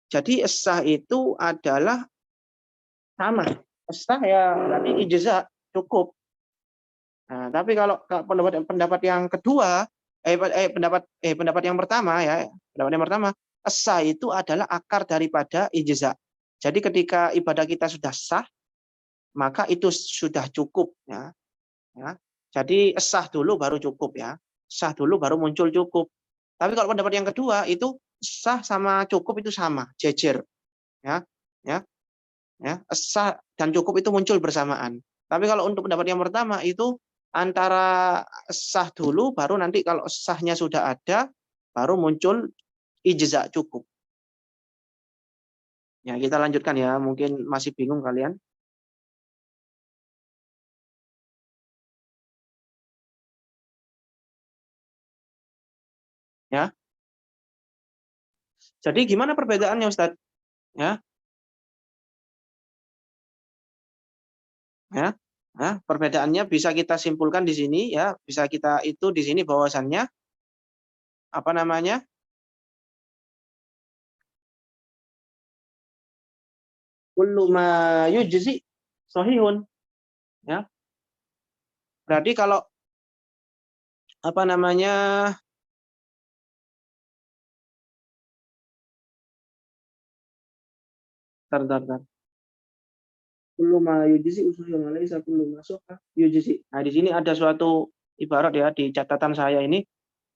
[SPEAKER 1] Jadi sah itu adalah sama. Sah ya berarti ijza cukup. Nah, tapi kalau pendapat yang kedua, pendapat yang pertama ya, pendapat yang pertama, sah itu adalah akar daripada ijza. Jadi ketika ibadah kita sudah sah, maka itu sudah cukup ya. Ya. Jadi sah dulu baru cukup ya. Sah dulu baru muncul cukup. Tapi kalau pendapat yang kedua itu sah sama cukup itu sama, jejer. Ya. Ya. Ya, sah dan cukup itu muncul bersamaan. Tapi kalau untuk pendapat yang pertama itu antara sah dulu baru nanti kalau sahnya sudah ada baru muncul ijza cukup. Ya, kita lanjutkan ya, mungkin masih bingung kalian. Ya. Jadi gimana perbedaannya Ustaz? Ya. Ya. Nah, perbedaannya bisa kita simpulkan di sini ya, bisa kita itu di sini bahwasannya apa namanya? Kullu ma yujzi sahihun. Ya. Berarti kalau apa namanya? Tar. Kullu ma yujzi usul yang laisa kullu ma sahha yujzi. Nah, di sini ada suatu ibarat ya di catatan saya ini,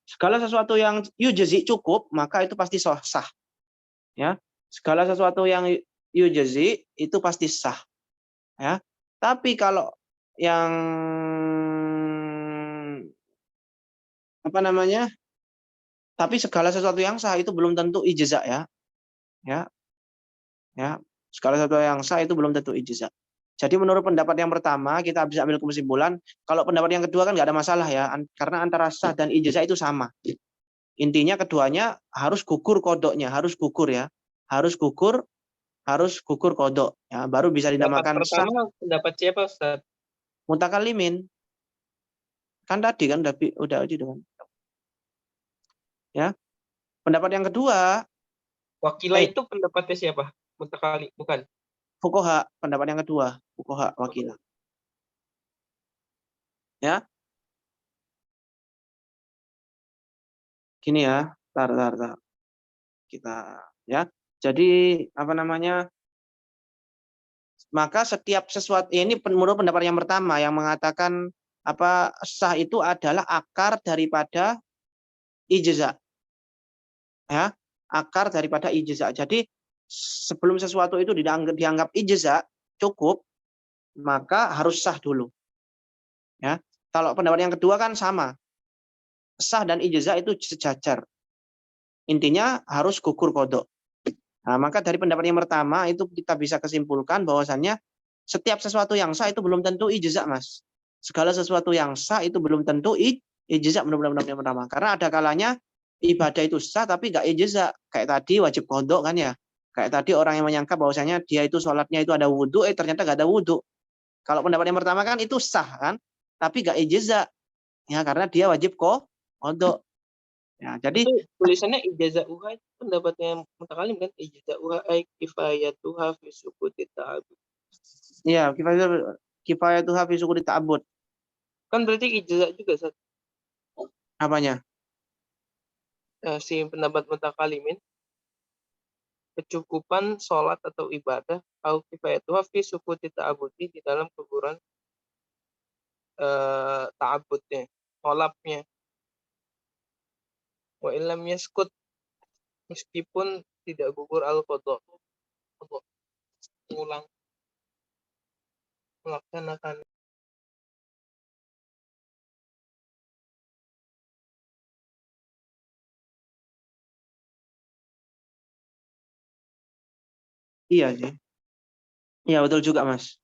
[SPEAKER 1] segala sesuatu yang yujzi cukup, maka itu pasti sah. Ya. Segala sesuatu yang yujzi itu pasti sah. Ya. Tapi kalau yang apa namanya? Tapi segala sesuatu yang sah itu belum tentu ijza ya. Ya. Ya. Segala sesuatu yang sah itu belum tentu ijza. Jadi menurut pendapat yang pertama kita bisa ambil kesimpulan, kalau pendapat yang kedua kan nggak ada masalah ya, karena antara sah dan ijza itu sama. Intinya keduanya harus gugur kodoknya, harus gugur ya, harus gugur kodok ya, baru bisa dinamakan sah.
[SPEAKER 3] Pendapat siapa Ustaz?
[SPEAKER 1] Mutakalimin. Kan tadi kan udah itu kan. Ya. Pendapat yang kedua,
[SPEAKER 3] Wakilah itu pendapatnya siapa? Mutakali, bukan.
[SPEAKER 1] fuqaha, pendapat yang kedua, fuqaha wakilah. Ya. Gini ya, tar. Kita ya. Jadi apa namanya? Maka setiap sesuatu ini menurut pendapat yang pertama yang mengatakan apa sah itu adalah akar daripada ijza. Ya, akar daripada ijza. Jadi sebelum sesuatu itu dianggap ijza cukup, maka harus sah dulu. Ya. Kalau pendapat yang kedua kan sama. Sah dan ijza itu sejajar. Intinya harus gugur kodok. Nah, maka dari pendapat yang pertama itu kita bisa kesimpulkan bahwasannya setiap sesuatu yang sah itu belum tentu ijza, Mas. Segala sesuatu yang sah itu belum tentu ijza menurut pendapat yang pertama. Karena ada kalanya ibadah itu sah tapi nggak ijza. Kayak tadi wajib kodok kan ya. Kayak tadi orang yang menyangka bahwasanya dia itu sholatnya itu ada wudhu, ternyata nggak ada wudhu. Kalau pendapat yang pertama kan itu sah kan, tapi nggak ijza. Ya, karena dia wajib kodok. Ya, jadi
[SPEAKER 3] itu tulisannya ijazatuha itu pendapatnya mutakalim kan, ijazatuha ay kifayatuha fi sukuti ta'abbud.
[SPEAKER 1] Iya, kifayatuha fi sukuti ta'abbud.
[SPEAKER 3] Kan berarti ijazat juga Ustaz.
[SPEAKER 1] Apanya?
[SPEAKER 3] Si pendapat mutakalimin, kecukupan sholat atau ibadah au kifayatuha fi sukuti ta'abudi, di dalam keguguran ta'abudnya, tolapnya. Wa illam yaskut, meskipun tidak gugur al-qadha, mengulang, melaksanakan.
[SPEAKER 1] Iya sih. Iya betul juga Mas.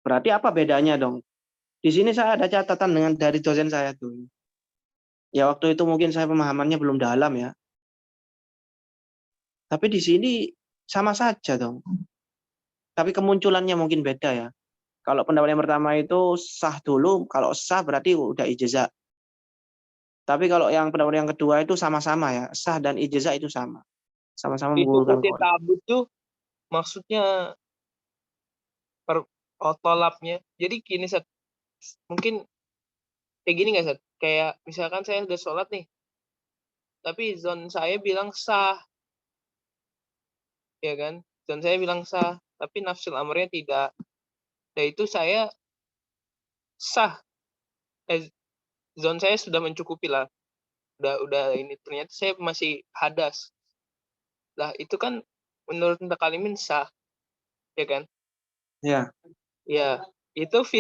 [SPEAKER 1] Berarti apa bedanya dong? Di sini saya ada catatan dari dosen saya tuh. Ya waktu itu mungkin saya pemahamannya belum dalam ya. Tapi di sini sama saja dong. Tapi kemunculannya mungkin beda ya. Kalau pendapat yang pertama itu sah dulu, kalau sah berarti udah ijazah. Tapi kalau yang pendapat yang kedua itu sama-sama ya, sah dan ijazah itu sama. Sama-sama
[SPEAKER 3] Fi
[SPEAKER 1] menggugurkan
[SPEAKER 3] sukuti
[SPEAKER 1] Quran.
[SPEAKER 3] ta'abud tuh maksudnya tolapnya. Jadi gini, Sat. Mungkin kayak gini nggak, Sat? Kayak misalkan saya udah sholat nih, tapi zon saya bilang sah, ya kan? Zon saya bilang sah, tapi nafsul amrnya tidak. Nah itu saya sah. Zon saya sudah mencukupi lah. Udah ini, ternyata saya masih hadas. Lah itu kan menurut mutakalimin sah, ya kan?
[SPEAKER 1] Ya.
[SPEAKER 3] Ya, itu fi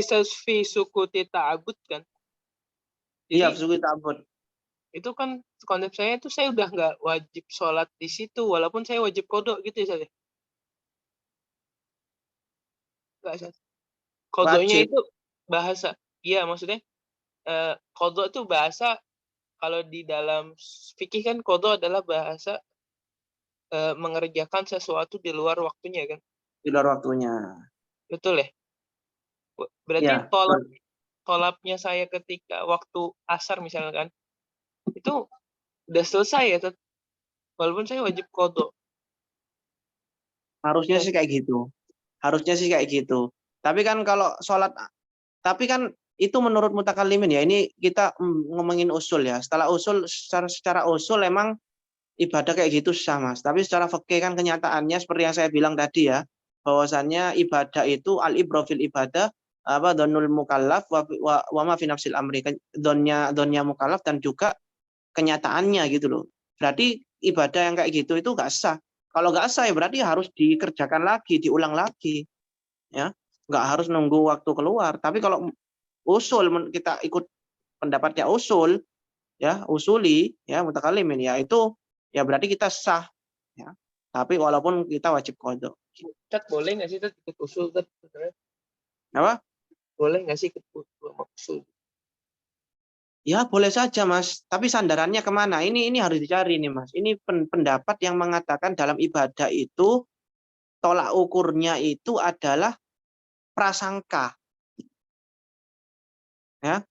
[SPEAKER 3] sukuti ta'abud kan.
[SPEAKER 1] Iya,
[SPEAKER 3] Jadi
[SPEAKER 1] suku ta'abud.
[SPEAKER 3] itu kan konsep saya itu, saya udah nggak wajib sholat di situ, walaupun saya wajib kodok gitu ya saya. Nggak, Sat. Kodoknya
[SPEAKER 1] Wajib.
[SPEAKER 3] itu bahasa. Iya, maksudnya kodok itu bahasa. Kalau di dalam fikih kan kodok adalah bahasa mengerjakan sesuatu di luar waktunya kan.
[SPEAKER 1] Di luar waktunya.
[SPEAKER 3] Betul ya? Berarti
[SPEAKER 1] Ya, betul.
[SPEAKER 3] tolapnya saya ketika waktu asar misalkan, itu udah selesai ya, Tat. Walaupun saya wajib kodok.
[SPEAKER 1] Harusnya sih kayak gitu. Harusnya sih kayak gitu. Tapi kan kalau sholat, tapi kan itu menurut mutakalimin ya. Ini kita ngomongin usul ya. Setelah usul, secara usul emang ibadah kayak gitu sah Mas. Tapi secara fikih kan kenyataannya seperti yang saya bilang tadi ya, bahwasannya ibadah itu al-ibrofil ibadah apa donul mukallaf wa ma fi nafsil amri. Donnya mukallaf dan juga kenyataannya gitu loh. Berarti ibadah yang kayak gitu itu nggak sah. Kalau nggak sah ya berarti harus dikerjakan lagi, diulang lagi, ya. Nggak harus nunggu waktu keluar. Tapi kalau usul kita ikut pendapatnya usul, ya usuli, ya mutakalimin, ya itu ya berarti kita sah, ya. Tapi walaupun kita wajib qadha.
[SPEAKER 3] Tat, boleh nggak sih, Tat, ikut usul, Tat?
[SPEAKER 1] Apa?
[SPEAKER 3] Boleh nggak sih ikut usul?
[SPEAKER 1] Ya boleh saja Mas, tapi sandarannya kemana? Ini harus dicari nih Mas. Ini pendapat yang mengatakan dalam ibadah itu tolak ukurnya itu adalah prasangka, ya.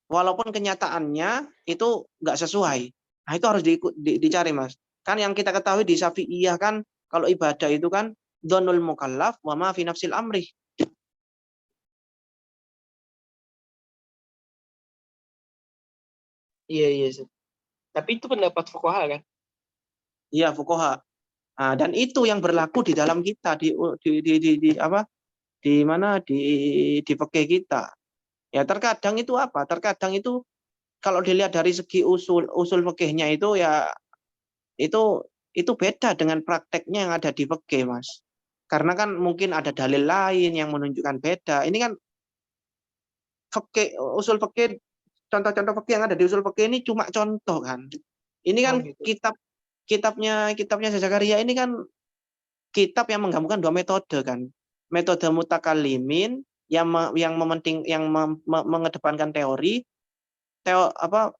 [SPEAKER 1] Walaupun kenyataannya itu nggak sesuai. Nah itu harus dicari Mas. Kan yang kita ketahui di Syafi'iyah kan kalau ibadah itu kan dzonul mukallaf wa ma fi nafsil amri.
[SPEAKER 3] Iya, iya, Sat. Tapi itu pendapat fuqaha kan?
[SPEAKER 1] Iya fuqaha. Nah, dan itu yang berlaku di dalam kita di apa? Di mana di fikih kita. Ya terkadang itu apa? Terkadang itu kalau dilihat dari segi usul fikihnya itu ya itu beda dengan prakteknya yang ada di fikih, Mas. Karena kan mungkin ada dalil lain yang menunjukkan beda. Ini kan usul fikih, contoh-contoh fikih yang ada di usul fikih ini cuma contoh kan. Ini kan
[SPEAKER 3] Oh gitu.
[SPEAKER 1] kitabnya Zakaria ini kan kitab yang menggabungkan dua metode kan. Metode mutakalimin yang mengedepankan teori,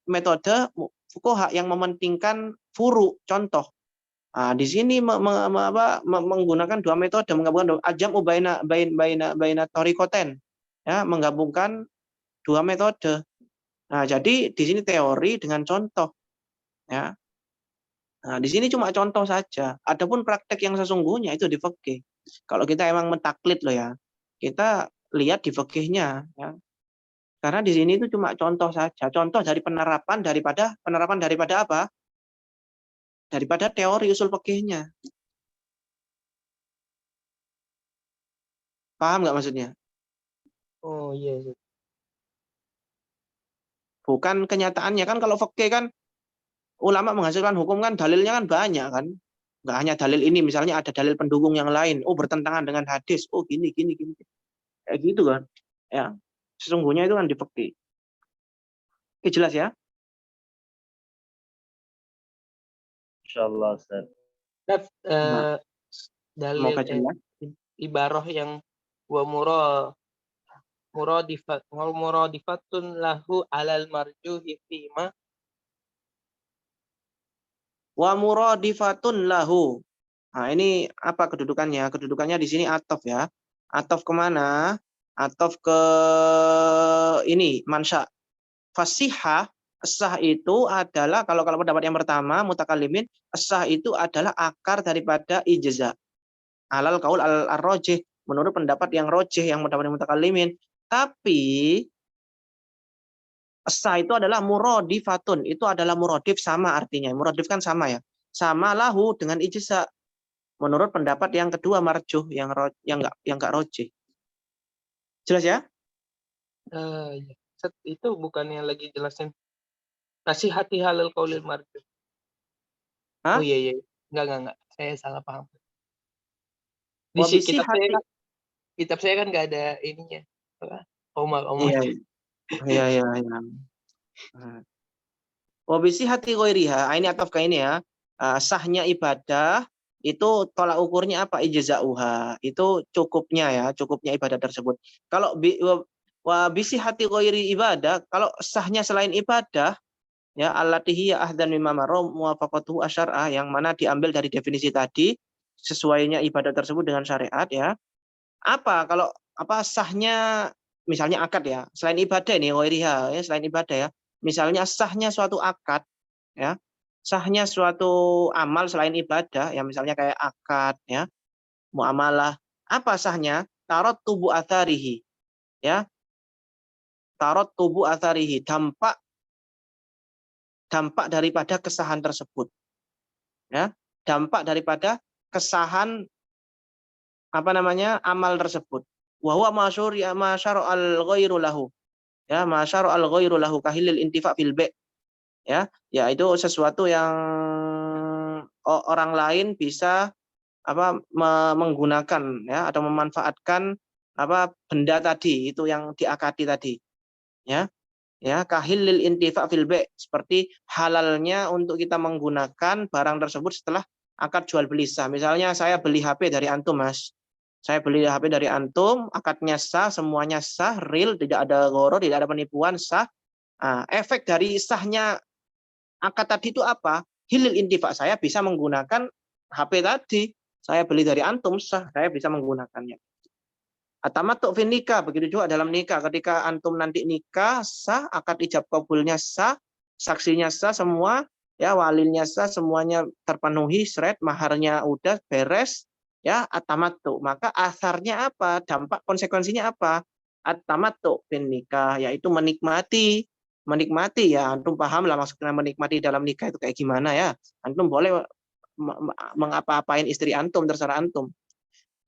[SPEAKER 1] metode fuqaha yang mementingkan furu, contoh. Nah, di sini menggunakan dua metode, menggabungkan ajam baina tariqaten, ya, menggabungkan dua metode. Nah, jadi di sini teori dengan contoh, ya. Nah, di sini cuma contoh saja. Adapun praktek yang sesungguhnya itu di fikih. Kalau kita emang mentaklid loh ya, kita lihat di fikihnya, ya. Karena di sini itu cuma contoh saja, contoh dari penerapan daripada apa? Daripada teori usul fikihnya. Paham nggak maksudnya?
[SPEAKER 3] Oh iya.
[SPEAKER 1] Bukan kenyataannya kan, kalau fikih kan ulama menghasilkan hukum kan dalilnya kan banyak kan. Nggak hanya dalil ini, misalnya ada dalil pendukung yang lain. Oh, bertentangan dengan hadis. Oh, gini. Kayak gitu kan. Ya. Sesungguhnya itu kan di fikih. Oke, jelas ya?
[SPEAKER 2] Insyaallah Ustaz.
[SPEAKER 3] Ustaz,
[SPEAKER 1] Nah,
[SPEAKER 3] dalil
[SPEAKER 1] semoga jelas.
[SPEAKER 3] ibarah yang wa muradifatun lahu alal marjuhi fima.
[SPEAKER 1] Wa muradifatun lahu. Nah, ini apa kedudukannya? Kedudukannya di sini ataf ya. Ataf kemana? Ataf ke ini, mansya. Fasihah, sah itu adalah, kalau pendapat yang pertama, mutakalimin, sah itu adalah akar daripada ijza. Alal kaul al-rojih, menurut pendapat yang rojih, yang pendapat mutakalimin. Tapi, sah itu adalah muradifatun, itu adalah muradif sama artinya. Muradif kan sama ya. Sama lahu dengan ijza. Menurut pendapat yang kedua marjuh, yang enggak rojih. Jelas ya?
[SPEAKER 3] Ya. Ustaz, itu bukannya lagi jelasin nasihati halal qaulil marjuh.
[SPEAKER 1] Hah?
[SPEAKER 3] Oh iya. Enggak. Saya salah paham. Di
[SPEAKER 1] Wabisi hati.
[SPEAKER 3] kitab saya kan nggak ada ininya. Koma.
[SPEAKER 1] Iya. Wabisi hati ghairiha, ini ataf ke ini ya. Sahnya ibadah itu tolak ukurnya apa? Ijza'uha. Itu cukupnya ibadah tersebut. Kalau wabisi hati ghairi ibadah, kalau sahnya selain ibadah, ya allati hiya ahdan mimma maram muwafaqatuhu asyarah, yang mana diambil dari definisi tadi, sesuainya ibadah tersebut dengan syariat ya. Kalau sahnya misalnya akad ya, selain ibadah ini ghairiha ya, selain ibadah ya. Misalnya sahnya suatu akad ya, sahnya suatu amal selain ibadah ya, misalnya kayak akad ya, muamalah. Apa sahnya? Tarot tubuh atharihi ya. Tarot tubuh atharihi, dampak daripada kesahan tersebut. Ya, dampak daripada kesahan amal tersebut. Wa huwa masyar al-ghairu lahu. Ya, masyar al-ghairu lahu kahilil intifa fil ba'. Ya, itu sesuatu yang orang lain bisa menggunakan ya, atau memanfaatkan benda tadi, itu yang diakadi tadi. Ya, kahilil intifa fil ba', seperti halalnya untuk kita menggunakan barang tersebut setelah akad jual beli sah. Misalnya saya beli HP dari antum, Mas. Saya beli HP dari antum, akadnya sah, semuanya sah, real, tidak ada gharar, tidak ada penipuan, sah. Efek dari sahnya akad tadi itu apa? Hilil intifa, saya bisa menggunakan HP tadi. Saya beli dari antum, sah, saya bisa menggunakannya. Atamattu fi nikah, begitu juga dalam nikah. Ketika antum nanti nikah, sah, akad ijab kabulnya sah, saksinya sah semua, ya walilnya sah, semuanya terpenuhi, seret, maharnya udah beres, ya atamattu. Maka asarnya apa? Dampak konsekuensinya apa? Atamattu fi nikah, yaitu menikmati ya, antum paham lah maksudnya menikmati dalam nikah itu kayak gimana ya. Antum boleh mengapa-apain istri antum, terserah antum.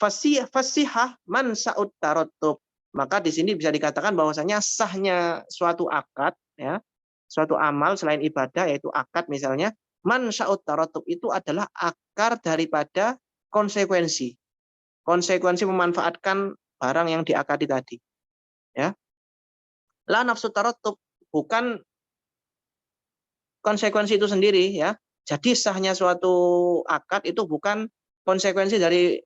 [SPEAKER 1] Fasihah man sa'ud taratub. Maka di sini bisa dikatakan bahwasanya sahnya suatu akad ya, suatu amal selain ibadah, yaitu akad misalnya, man sa'ud taratub itu adalah akar daripada konsekuensi memanfaatkan barang yang diakadi tadi ya. La nafsu taratub, bukan konsekuensi itu sendiri ya. Jadi sahnya suatu akad itu bukan konsekuensi dari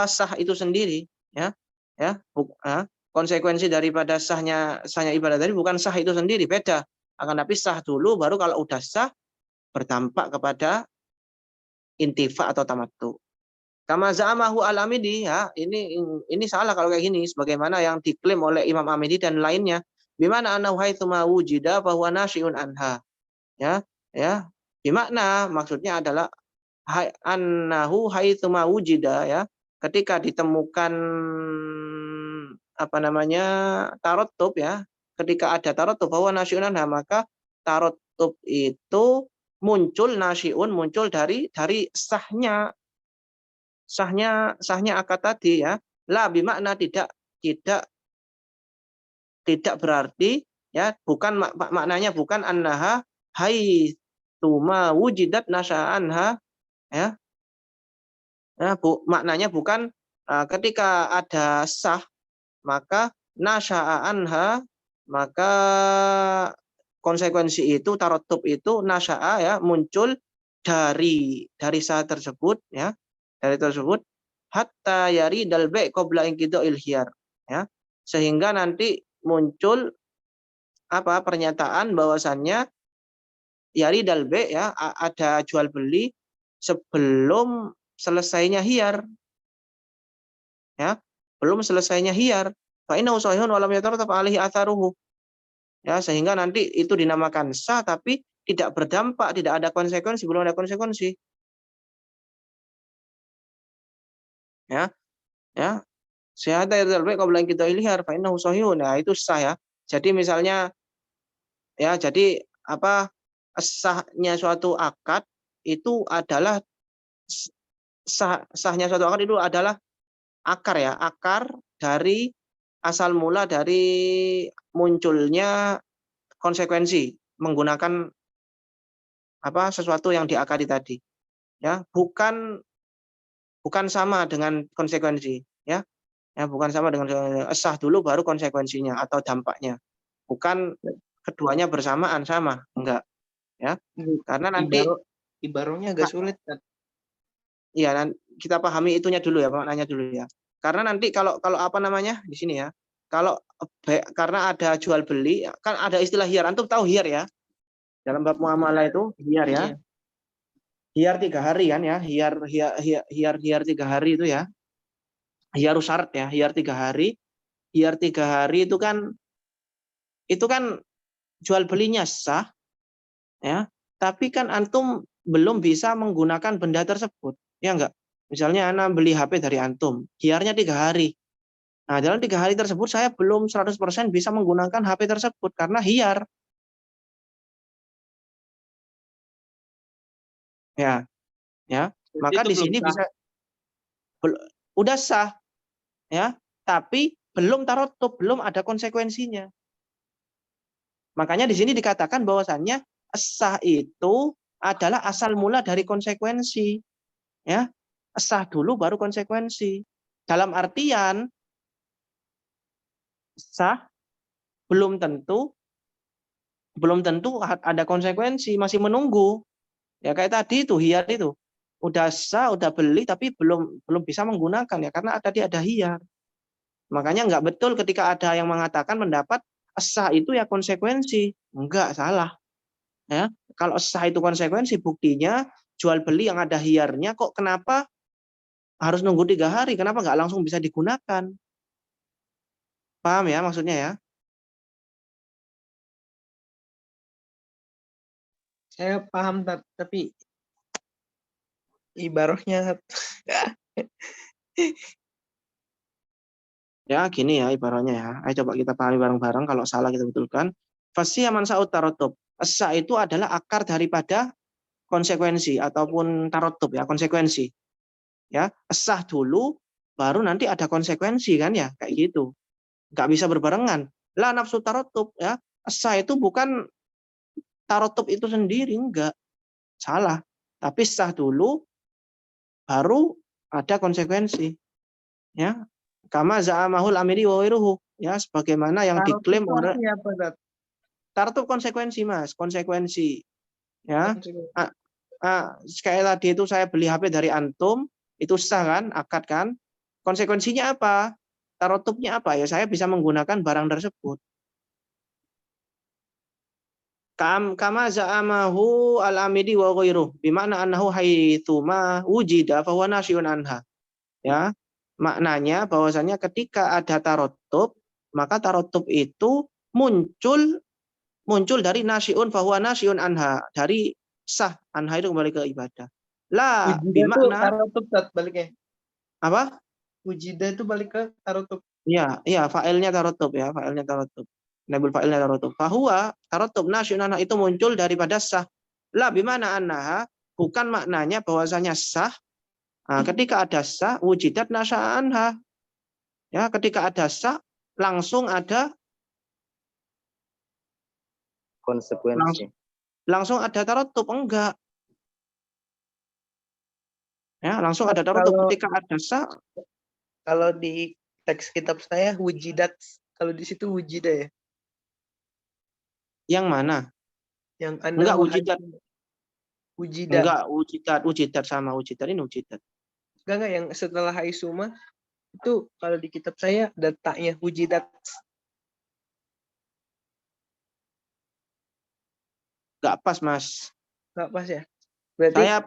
[SPEAKER 1] sah itu sendiri ya. Konsekuensi daripada sahnya ibadah tadi bukan sah itu sendiri, beda. Akan tapi sah dulu, baru kalau udah sah berdampak kepada intifa atau tamattu. Kama za'amahu al-Amidi ya, ini salah kalau kayak gini, sebagaimana yang diklaim oleh Imam Amidi dan lainnya. Bimana annahu haitsuma wujida fa huwa nasyi'un anha. Ya. Bimakna maksudnya adalah annahu haitsuma wujida ya, ketika ditemukan apa namanya tarotub ya, ketika ada tarotub bahwa nasyun anha, maka tarotub itu muncul muncul dari sahnya akad tadi ya. La bimakna tidak berarti ya, bukan maknanya bukan annaha haitsuma wujidat nasya'anha ya. Ya, maknanya bukan ketika ada sah maka nasya'anha, maka konsekuensi itu tarotub itu nasya'a ya, muncul dari sah tersebut ya, dari tersebut hatta yari dalbe qabla inqida'il hiyar ya, sehingga nanti muncul apa pernyataan bahwasannya yari dalbe ya, ada jual beli sebelum selesainya hiyar ya, belum selesainya hiyar. Fa innahu sahihun wa lam yatarattab alaihi atharuhu. Ya, sehingga nanti itu dinamakan sah tapi tidak berdampak, tidak ada konsekuensi, belum ada konsekuensi. Ya, ya. Syahada yadzal baik qabla kita ilhar fa innahu sahihun. Nah, itu sah ya. Jadi misalnya ya, jadi apa sahnya suatu akad itu adalah sahnya suatu akad itu adalah akar ya, akar dari asal mula dari munculnya konsekuensi menggunakan apa sesuatu yang diakadi tadi ya, bukan sama dengan konsekuensi ya, bukan sama dengan sah dulu baru konsekuensinya atau dampaknya, bukan keduanya bersamaan sama, enggak ya, karena nanti
[SPEAKER 3] ibaratnya agak sulit kan.
[SPEAKER 1] Iya, kita pahami itunya dulu ya, maknanya dulu ya. Karena nanti kalau apa namanya di sini ya, kalau karena ada jual beli, kan ada istilah hiyar. Antum tahu hiyar ya? Dalam bab muamalah itu hiyar ya.
[SPEAKER 3] Iya.
[SPEAKER 1] Hiyar 3 hari kan ya, hiyar 3 hari itu ya. Hiyar syarat ya, hiyar 3 hari. Hiyar 3 hari itu kan jual belinya sah ya, tapi kan antum belum bisa menggunakan benda tersebut. Ya enggak? Misalnya Anda beli HP dari antum, hiyarnya 3 hari. Nah, dalam 3 hari tersebut saya belum 100% bisa menggunakan HP tersebut karena hiyar. Ya, ya. Maka di sini bisa udah sah ya, tapi belum tarotub, belum ada konsekuensinya. Makanya di sini dikatakan bahwasannya sah itu adalah asal mula dari konsekuensi. Ya, sah dulu baru konsekuensi. Dalam artian sah belum tentu ada konsekuensi, masih menunggu. Ya kayak tadi itu hiyar itu. Udah sah, udah beli tapi belum bisa menggunakan ya karena tadi ada hiyar. Makanya nggak betul ketika ada yang mengatakan pendapat sah itu ya konsekuensi. Enggak, salah. Ya, kalau sah itu konsekuensi, buktinya jual beli yang ada hiyarnya kok kenapa harus nunggu 3 hari? Kenapa nggak langsung bisa digunakan? Paham ya maksudnya ya?
[SPEAKER 3] Saya paham tapi ibaratnya
[SPEAKER 1] Ya gini ya ibaratnya ya. Ayo coba kita pahami bareng-bareng, kalau salah kita betulkan. Fasih man sa'ut tarotub. Esa itu adalah akar daripada konsekuensi ataupun tarotub ya, konsekuensi. Ya, esah dulu baru nanti ada konsekuensi kan ya, kayak gitu. Nggak bisa berbarengan. La nafsu tarotub ya. Esah itu bukan tarotub itu sendiri, enggak. Salah. Tapi sah dulu baru ada konsekuensi. Ya. Kama za'amahul amiri wa wiruhu. Ya, sebagaimana yang diklaim oleh tarotub konsekuensi, Mas, konsekuensi. Ya. Sekali tadi itu saya beli HP dari antum, itu sah kan, akad kan? Konsekuensinya apa? Tarotubnya apa? Ya saya bisa menggunakan barang tersebut. Kama za'amahu al-amidi wa ghairuh, bimana annahu haitsuma wujida fa huwa nasyun anha. Ya. Maknanya bahwasanya ketika ada tarotub, maka tarotub itu muncul dari nasyun fa huwa nasyun anha, dari sah, anha itu kembali ke ibadah. La
[SPEAKER 3] Wujida itu
[SPEAKER 1] bimakna
[SPEAKER 3] tarotub baliknya.
[SPEAKER 1] apa?
[SPEAKER 3] Wujida itu balik ke tarotub.
[SPEAKER 1] Iya, fa'ilnya taratub ya, fa'ilnya taratub. Naibul fa'ilnya taratub. Fahuwa taratub nasyun itu muncul daripada sah. La bimana annaha, bukan maknanya bahwasanya sah. Ketika ada sah, wujidat nasya'anha. Ya, ketika ada sah, langsung ada
[SPEAKER 2] Konsekuensi.
[SPEAKER 1] langsung ada taratub, enggak. Ya, langsung ada taratub
[SPEAKER 3] Kalau
[SPEAKER 1] ketika ada sah.
[SPEAKER 3] kalau di teks kitab saya wujidat, kalau di situ wujida ya.
[SPEAKER 1] Yang mana?
[SPEAKER 3] Yang
[SPEAKER 1] Enggak
[SPEAKER 3] annahu
[SPEAKER 1] wujidat.
[SPEAKER 3] wujida.
[SPEAKER 1] Enggak, wujidat sama wujidat ini wujidat.
[SPEAKER 3] Enggak yang setelah haisuma itu kalau di kitab saya datanya wujidat.
[SPEAKER 1] Enggak pas, Mas.
[SPEAKER 3] Enggak pas ya. Berarti
[SPEAKER 1] Saya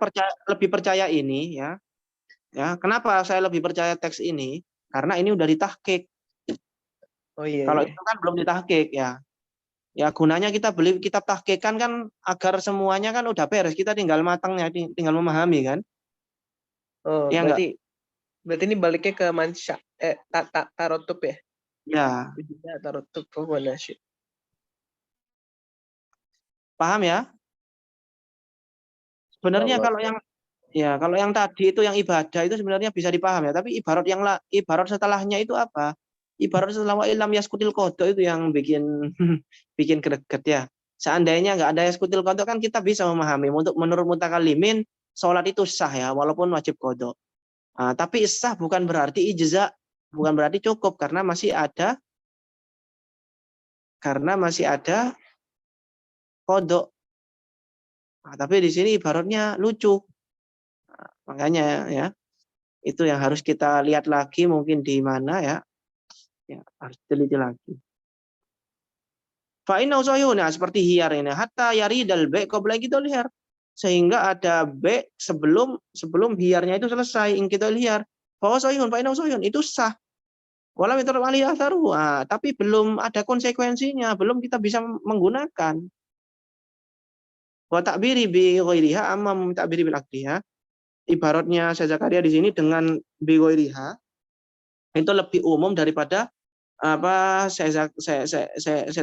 [SPEAKER 1] lebih percaya ini ya. Ya, kenapa saya lebih percaya teks ini? Karena ini udah ditahqiq.
[SPEAKER 3] oh iya
[SPEAKER 1] Kalau
[SPEAKER 3] iya.
[SPEAKER 1] itu kan belum ditahqiq ya. Ya gunanya kita beli kitab tahqiqan kan agar semuanya kan udah beres. Kita tinggal matangnya, tinggal memahami kan.
[SPEAKER 3] Oh,
[SPEAKER 1] Ya enggak?
[SPEAKER 3] berarti ini baliknya ke mansya tarotub ya.
[SPEAKER 1] Ya,
[SPEAKER 3] Wujida tarotub wa nasyid.
[SPEAKER 1] paham ya? Sebenarnya kalau yang tadi itu yang ibadah itu sebenarnya bisa dipaham ya, tapi ibarat setelahnya itu apa? Ibarat setelah wa ilam yaskutil qada itu yang bikin bikin greget ya. Seandainya nggak ada yaskutil qada kan kita bisa memahami menurut mutakalimin sholat itu sah ya walaupun wajib qada. Tapi sah bukan berarti ijza, bukan berarti cukup karena masih ada qada. Tapi di sini ibaratnya lucu. Makanya ya itu yang harus kita lihat lagi mungkin di mana ya harus teliti lagi. Fa'inau soyuna seperti hiar ini hatta yari dal be qabla kita liar sehingga ada be sebelum hiarnya itu selesai in kita liar. Bahwa soyun fa'inau soyun itu sah. Walau itu tapi belum ada konsekuensinya, belum kita bisa menggunakan. Wa ta'biri bi ghairiha amma ta'biri bil akdiha. Ibaratnya saya Zakaria di sini dengan bi ghairiha itu lebih umum daripada saya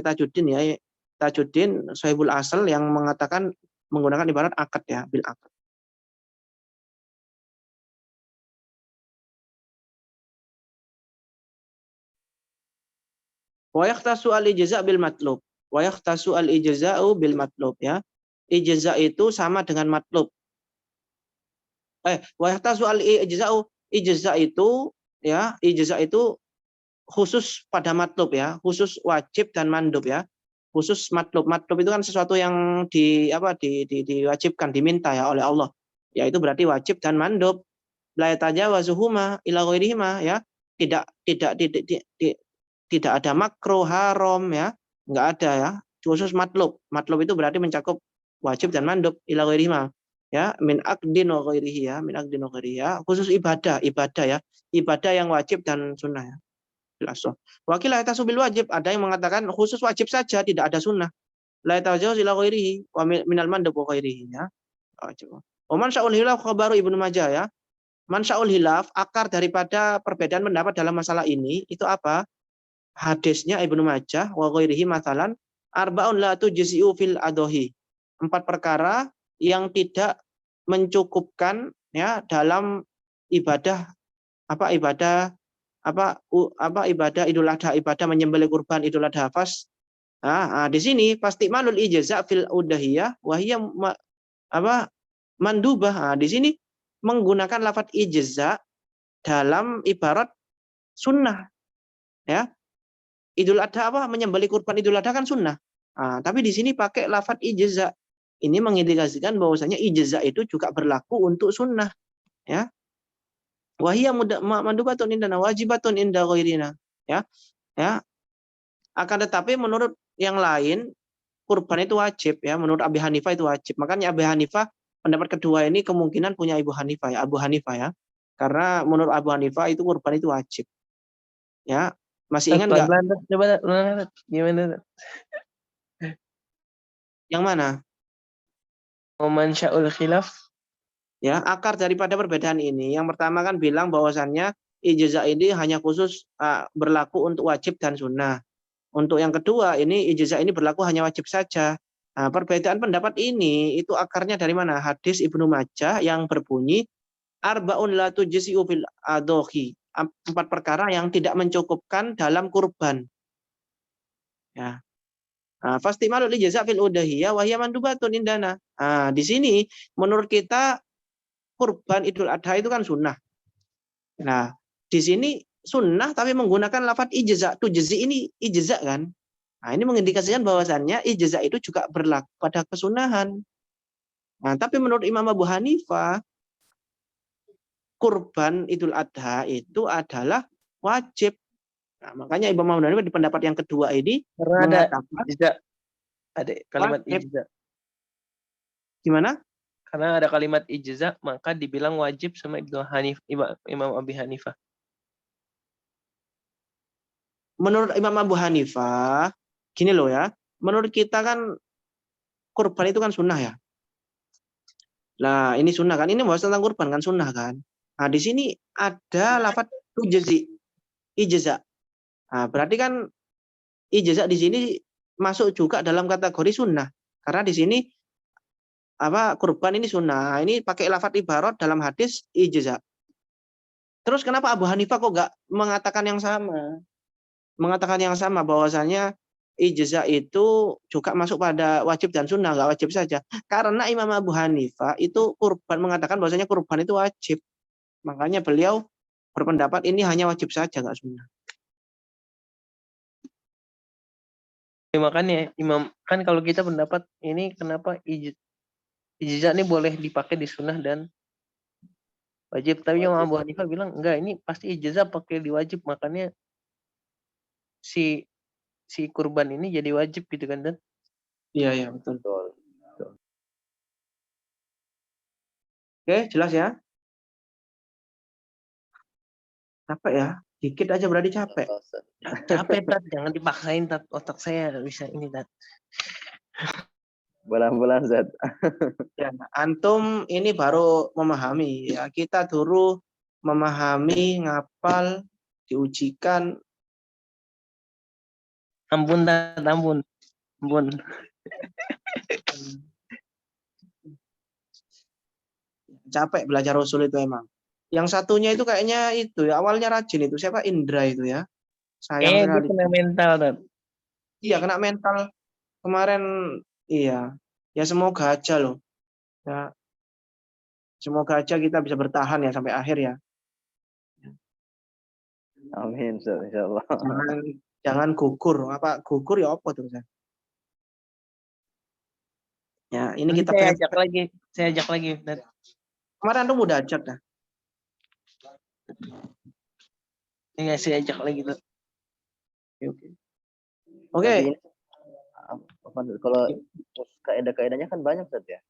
[SPEAKER 1] Tajuddin ya, Tajuddin Sohibul Asal yang mengatakan menggunakan ibarat akad ya, bil akad. Wa yahtasu al-ijza' bil matlub. Wa yahtasu al-ijza'u bil matlub ya. Ijza' itu sama dengan matlub. Wa yahtasu al-ijza'u, ijza' itu khusus pada matlub ya, khusus wajib dan mandub ya. Khusus matlub. Matlub itu kan sesuatu yang diwajibkan, diminta ya oleh Allah. Ya itu berarti wajib dan mandub. La yatajawazuhuma ila ghairihima ya. Tidak ada makruh, haram ya. Enggak ada ya. Khusus matlub. Matlub itu berarti mencakup wajib dan mandub ila ghairihima. Ya, min aqdin wa ghairihi ya, min aqdin wa ghairihi ya. Khusus ibadah ya. Ibadah yang wajib dan sunnah ya. Wakil la yatasubil wajib, ada yang mengatakan khusus wajib saja tidak ada sunnah. La yatajawaz ila ghairihi wa minal mandub wa ghairihi ya. Wa man sya'ul hilaf khabaru Ibnu Majah ya. Man sya'ul hilaf akar daripada perbedaan pendapat dalam masalah ini itu apa? Hadisnya Ibnu Majah wa ghairihi masalan arba'un la tujzi'u fil adohi. 4 perkara yang tidak mencukupkan ya dalam ibadah ibadah Idul Adha, ibadah menyembelih kurban Idul Adha fas. Di sini pasti malul ijza fil udhiyah wa hiya mandubah. Di sini menggunakan lafaz ijza dalam ibarat sunnah. Ya. Idul Adha menyembelih kurban Idul Adha kan sunnah. Tapi di sini pakai lafaz ijza. Ini mengindikasikan bahwasanya ijza itu juga berlaku untuk sunnah. Ya. Wahia mandubatun indana wajibatun inda ghairina ya akan tetapi menurut yang lain kurban itu wajib ya, menurut Abi Hanifah itu wajib. Makanya Abi Hanifah pendapat kedua ini kemungkinan punya Abu Hanifah ya, karena menurut Abu Hanifah itu kurban itu wajib ya. Masih ingat nggak
[SPEAKER 3] Coba gimana?
[SPEAKER 1] yang mana?
[SPEAKER 3] Man sya'ul khilaf
[SPEAKER 1] Ya, akar daripada perbedaan ini yang pertama kan bilang bahwasannya ijazah ini hanya khusus berlaku untuk wajib dan sunnah. Untuk yang kedua, ini ijazah ini berlaku hanya wajib saja. Nah, perbedaan pendapat ini itu akarnya dari mana? Hadis Ibnu Majah yang berbunyi arbaun la tujzi'u fil adhi. 4 perkara yang tidak mencukupkan dalam kurban. Ya. Fastimalul ijazah fil udhiyah wa hiya mandubatun indana. Di sini menurut kita kurban Idul Adha itu kan sunnah. Nah, di sini sunnah tapi menggunakan lafaz ijazah. Tujzi ini ijazah kan? Nah, ini mengindikasikan bahwasannya ijazah itu juga berlaku pada kesunahan. Nah, tapi menurut Imam Abu Hanifah, kurban Idul Adha itu adalah wajib. Nah, makanya Imam Abu Hanifah di pendapat yang kedua ini
[SPEAKER 3] Karena ada
[SPEAKER 1] mengatakan
[SPEAKER 3] ijazah, ada kalimat
[SPEAKER 1] wajib.
[SPEAKER 3] ijazah.
[SPEAKER 1] Gimana?
[SPEAKER 3] Karena ada kalimat ijazah, maka dibilang wajib sama Imam Abi Hanifah.
[SPEAKER 1] Menurut Imam Abu Hanifah, gini loh ya, menurut kita kan kurban itu kan sunnah ya. Nah, ini sunnah kan, ini bahas tentang kurban kan sunnah kan. Nah, di sini ada lafaz tujzi, ijazah. Nah, berarti kan ijazah di sini masuk juga dalam kategori sunnah. Karena di sini kurban ini sunnah. Nah, ini pakai lafaz ibarat dalam hadis ijazah. Terus kenapa Abu Hanifah kok nggak mengatakan yang sama? Mengatakan yang sama bahwasanya ijazah itu juga masuk pada wajib dan sunnah, nggak wajib saja. Karena Imam Abu Hanifah itu kurban mengatakan bahwasanya kurban itu wajib. Makanya beliau berpendapat ini hanya wajib saja, nggak sunnah.
[SPEAKER 3] Makanya Imam kan kalau kita pendapat ini kenapa ijazah ini boleh dipakai di sunnah dan wajib. Tapi Imam Abu Hanifah bilang enggak, ini pasti ijazah pakai di wajib, makanya si kurban ini jadi wajib gitu kan, Dan?
[SPEAKER 1] Iya, betul. Oke, jelas ya? Capek ya? Dikit aja berarti capek.
[SPEAKER 3] Capek, Tat. Jangan dipaksain, Tat. Otak saya bisa ini, Tat.
[SPEAKER 2] Bulan-bulan Zat.
[SPEAKER 1] Ya, antum ini baru memahami ya. Kita dulu memahami, ngapal, diujikan.
[SPEAKER 3] Ampun, Tat. Ampun.
[SPEAKER 1] Capek belajar Rasul itu emang. Yang satunya itu kayaknya itu ya, awalnya rajin itu. Siapa? Indra itu ya. Sayang
[SPEAKER 3] Dia
[SPEAKER 1] sekali.
[SPEAKER 3] kena mental, Tat.
[SPEAKER 1] Iya, kena mental. Kemarin, iya. Ya semoga aja loh. Ya, semoga aja kita bisa bertahan ya sampai akhir ya.
[SPEAKER 2] Amin, insyaallah.
[SPEAKER 1] Jangan gugur. Apa gugur ya apa tuh? Ya, ini
[SPEAKER 3] Nanti
[SPEAKER 1] kita
[SPEAKER 3] saya ajak lagi. Dan
[SPEAKER 1] kemarin tuh udah ajak dah.
[SPEAKER 3] Iya, saya ajak lagi, Tat.
[SPEAKER 1] Oke.
[SPEAKER 2] Kalau kaidah-kaidahnya kan banyak Zat ya.